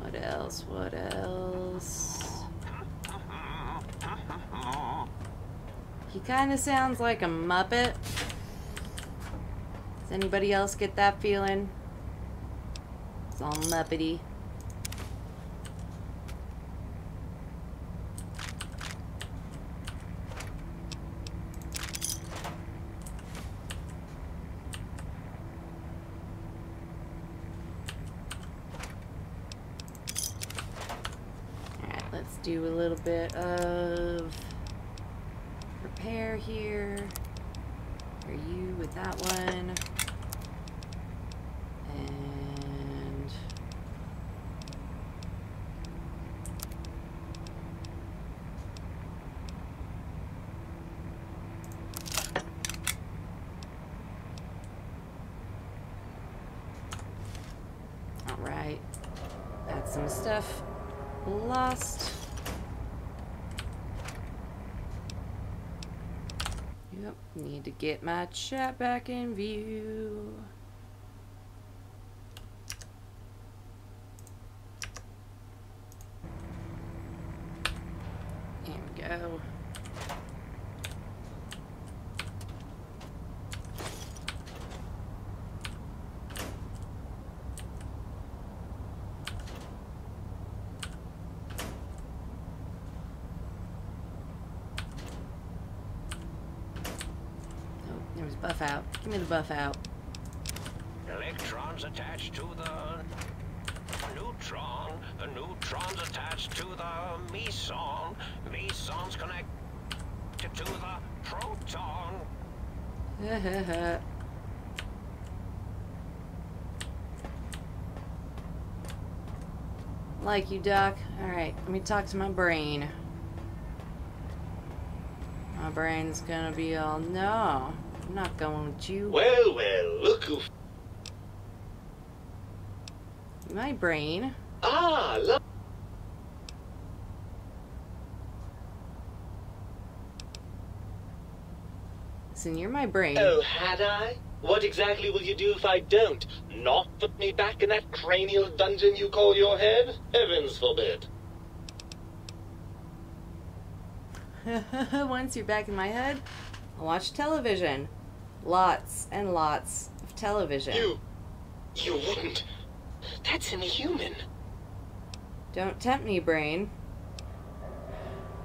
What else? What else? He kind of sounds like a Muppet. Does anybody else get that feeling? It's all Muppety. Alright, let's do a little bit of repair here. Are you with that one? And all right, that's some stuff lost. Yep, need to get my chat back in view. There we go. There's buff out. Give me the buff out.
Electrons attached to the neutron. The neutron's attached to the meson. Mesons connect. back to the proton.
Like you, Doc. Alright, let me talk to my brain. My brain's gonna be all, no, I'm not going with you.
Well, well, look who...
My brain.
Ah, look.
Listen, you're my brain.
Oh, had I? What exactly will you do if I don't? Not put me back in that cranial dungeon you call your head? Heavens forbid.
Once you're back in my head, I'll watch television. Lots and lots of television.
You wouldn't. That's inhuman.
Don't tempt me, brain.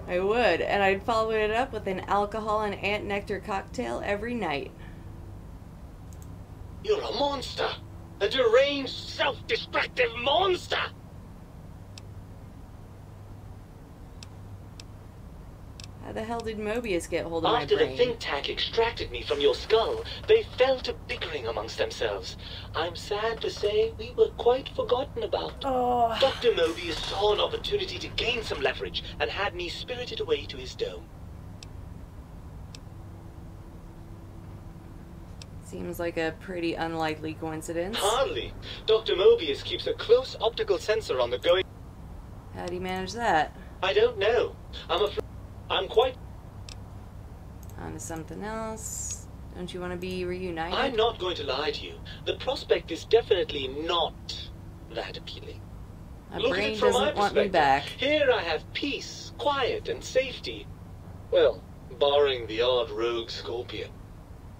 I would, and I'd follow it up with an alcohol and ant nectar cocktail every night.
You're a monster. A deranged, self-destructive monster.
How the hell did Mobius get hold of my
After
brain?
the think tank extracted me from your skull, they fell to bickering amongst themselves. I'm sad to say we were quite forgotten about.
Oh.
Dr. Mobius saw an opportunity to gain some leverage and had me spirited away to his dome.
Seems like a pretty unlikely coincidence.
Hardly. Dr. Mobius keeps a close optical sensor on the going...
How do you manage that?
I don't know. I'm quite...
On to something else. Don't you want to be reunited?
I'm not going to lie to you. The prospect is definitely not that appealing.
My
Look at
brain
it from my
doesn't want me
perspective.
back.
Here I have peace, quiet, and safety. Well, barring the odd rogue scorpion.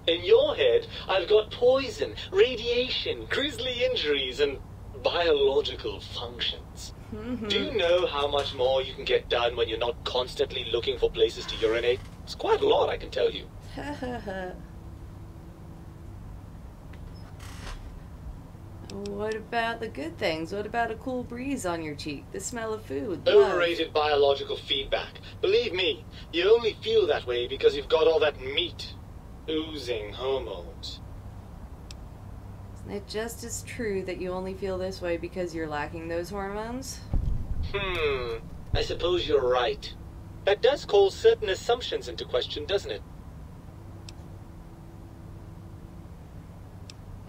In your head, I've got poison, radiation, grisly injuries, and biological functions. Do you know how much more you can get done when you're not constantly looking for places to urinate? It's quite a lot, I can tell you.
What about the good things? What about a cool breeze on your cheek? The smell of food?
Overrated biological feedback. Believe me, you only feel that way because you've got all that meat. Oozing hormones.
Isn't it just as true that you only feel this way because you're lacking those hormones?
I suppose you're right. That does call certain assumptions into question, doesn't it?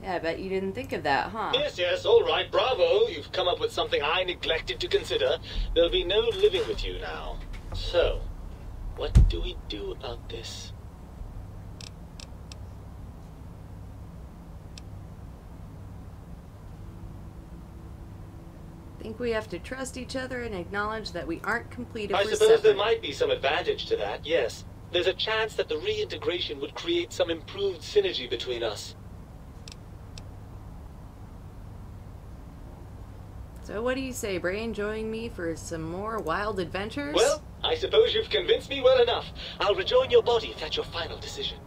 Yeah, I bet you didn't think of that, huh?
Yes, all right, bravo. You've come up with something I neglected to consider. There'll be no living with you now. So, what do we do about this?
I think we have to trust each other and acknowledge that we aren't complete if
I
we're
suppose
separate.
there might be some advantage to that, yes. There's a chance that the reintegration would create some improved synergy between us.
So what do you say, Brain? Join me for some more wild adventures?
Well, I suppose you've convinced me well enough. I'll rejoin your body if that's your final decision.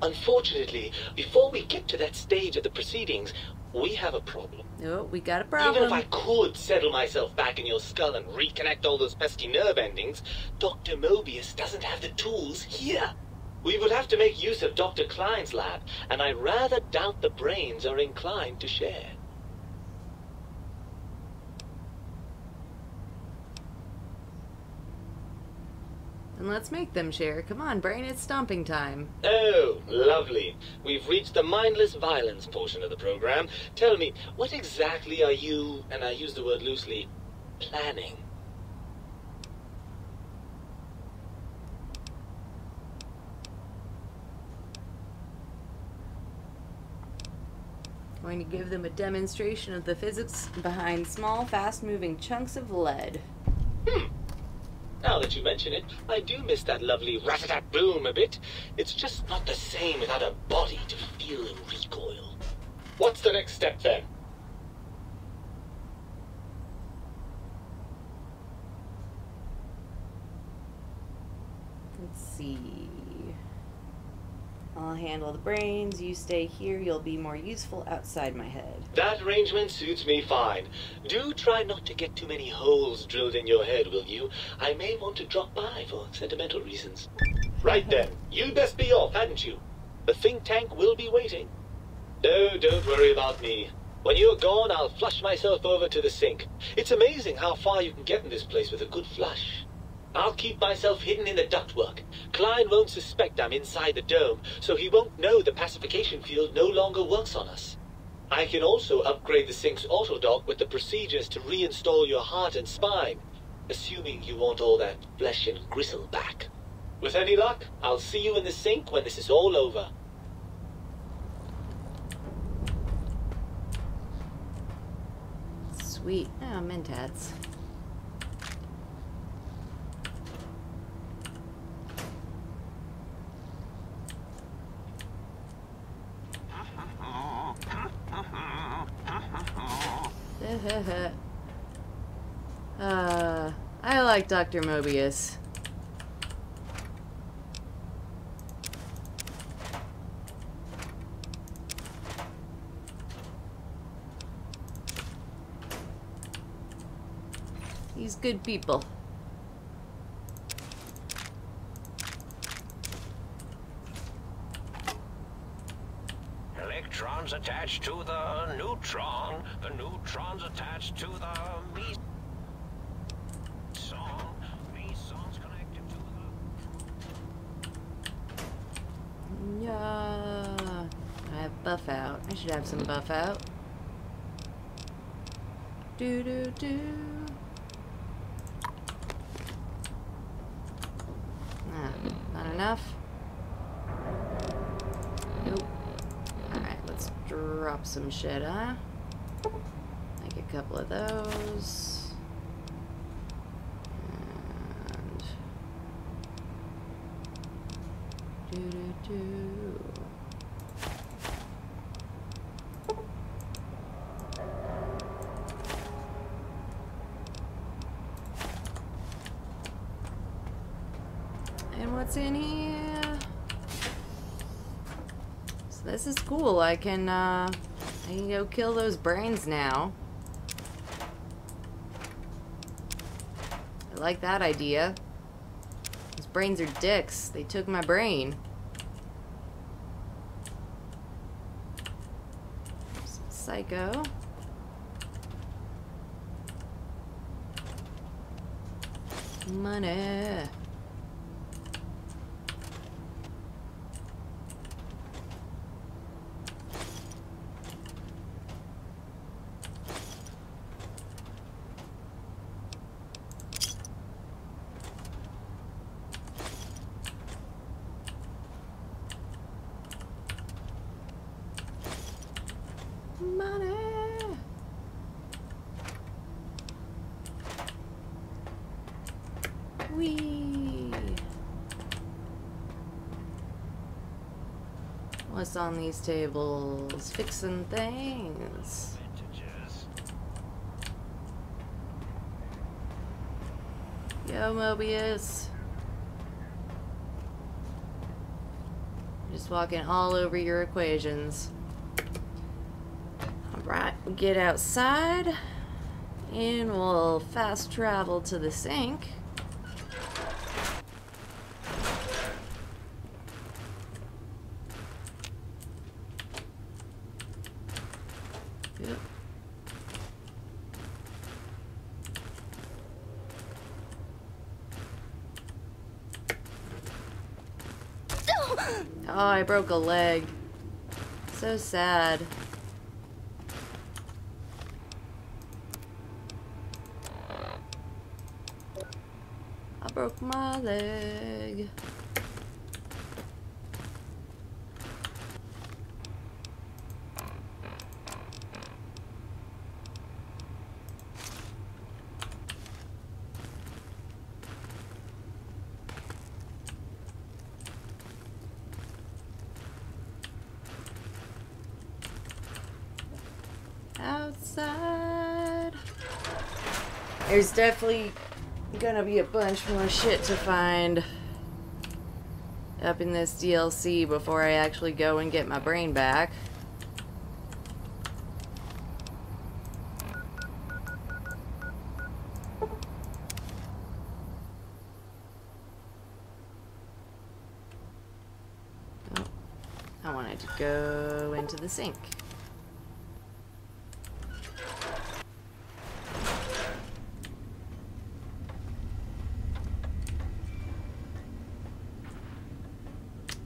Unfortunately, before we get to that stage of the proceedings, we have a problem.
Oh, we got a problem.
Even if I could settle myself back in your skull and reconnect all those pesky nerve endings, Dr. Mobius doesn't have the tools here. We would have to make use of Dr. Klein's lab, and I rather doubt the brains are inclined to share.
Then let's make them share. Come on, Brain, it's stomping time.
Oh, lovely. We've reached the mindless violence portion of the program. Tell me, what exactly are you, and I use the word loosely, planning?
Going to give them a demonstration of the physics behind small, fast-moving chunks of lead.
Now that you mention it, I do miss that lovely rat-a-tat-boom a bit. It's just not the same without a body to feel and recoil. What's the next step, then?
Let's see. I'll handle the brains. You stay here. You'll be more useful outside my head.
That arrangement suits me fine. Do try not to get too many holes drilled in your head, will you? I may want to drop by for sentimental reasons. Right then, you'd best be off, hadn't you? The think tank will be waiting. No, don't worry about me. When you're gone, I'll flush myself over to the sink. It's amazing how far you can get in this place with a good flush. I'll keep myself hidden in the ductwork. Klein won't suspect I'm inside the dome, so he won't know the pacification field no longer works on us. I can also upgrade the sink's autodock with the procedures to reinstall your heart and spine, assuming you want all that flesh and gristle back. With any luck, I'll see you in the sink when this is all over.
Sweet. Oh, Mentats. I like Dr. Mobius. He's good people.
Electrons attached to the neutron attached to the meson's connected to the...
Yeah. I have buff out. I should have some buff out. Do. Not enough. Nope. Alright, let's drop some shit, huh? Make a couple of those. And... do. And what's in here? So this is cool. I can go kill those brains now. I like that idea. Those brains are dicks. They took my brain. Psycho. Money. Money. Wee. What's on these tables? Fixing things. Yo, Mobius. Just walking all over your equations. Alright, we'll get outside and we'll fast travel to the sink. Yep. Oh, I broke a leg. So sad. I broke my leg. Outside. There's definitely gonna be a bunch more shit to find up in this DLC before I actually go and get my brain back. wanted to go into the sink.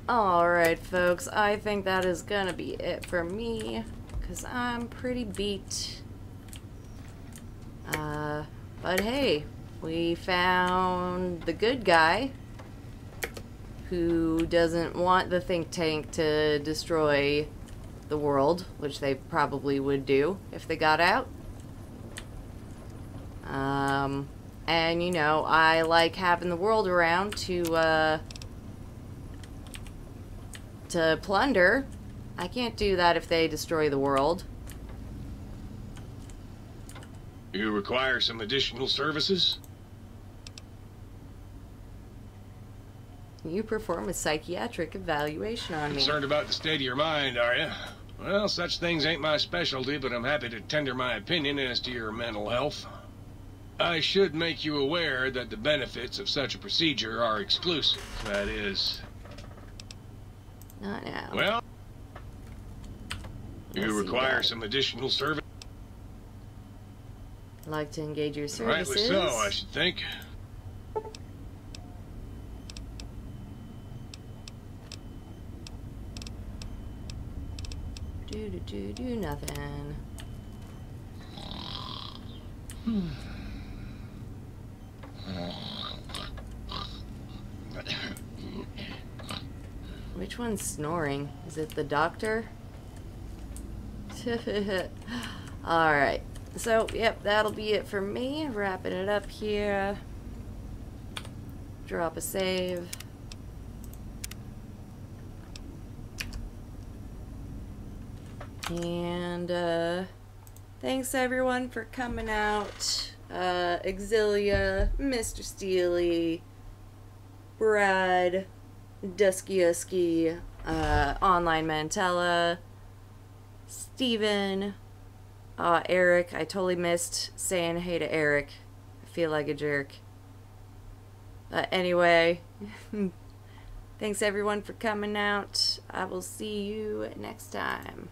Alright folks, I think that is gonna be it for me, because I'm pretty beat. But hey, we found the good guy who doesn't want the think tank to destroy the world, which they probably would do if they got out. And you know, I like having the world around to plunder. I can't do that if they destroy the world.
You require some additional services?
You perform a psychiatric evaluation on me.
Concerned about the state of your mind, are you? Well, such things ain't my specialty, but I'm happy to tender my opinion as to your mental health. I should make you aware that the benefits of such a procedure are exclusive. That is...
Not now.
Well,
Let's
you
see
require
that.
some additional service.
Like to engage your
Rightly
services.
so, I should think.
Do nothing. Which one's snoring? Is it the doctor? Alright. So, yep, that'll be it for me. Wrapping it up here. Drop a save. And, thanks everyone for coming out. Exilia, Mr. Steely, Brad, Dusky, Online Mantella, Steven, Eric. I totally missed saying hey to Eric. I feel like a jerk. Anyway, thanks everyone for coming out. I will see you next time.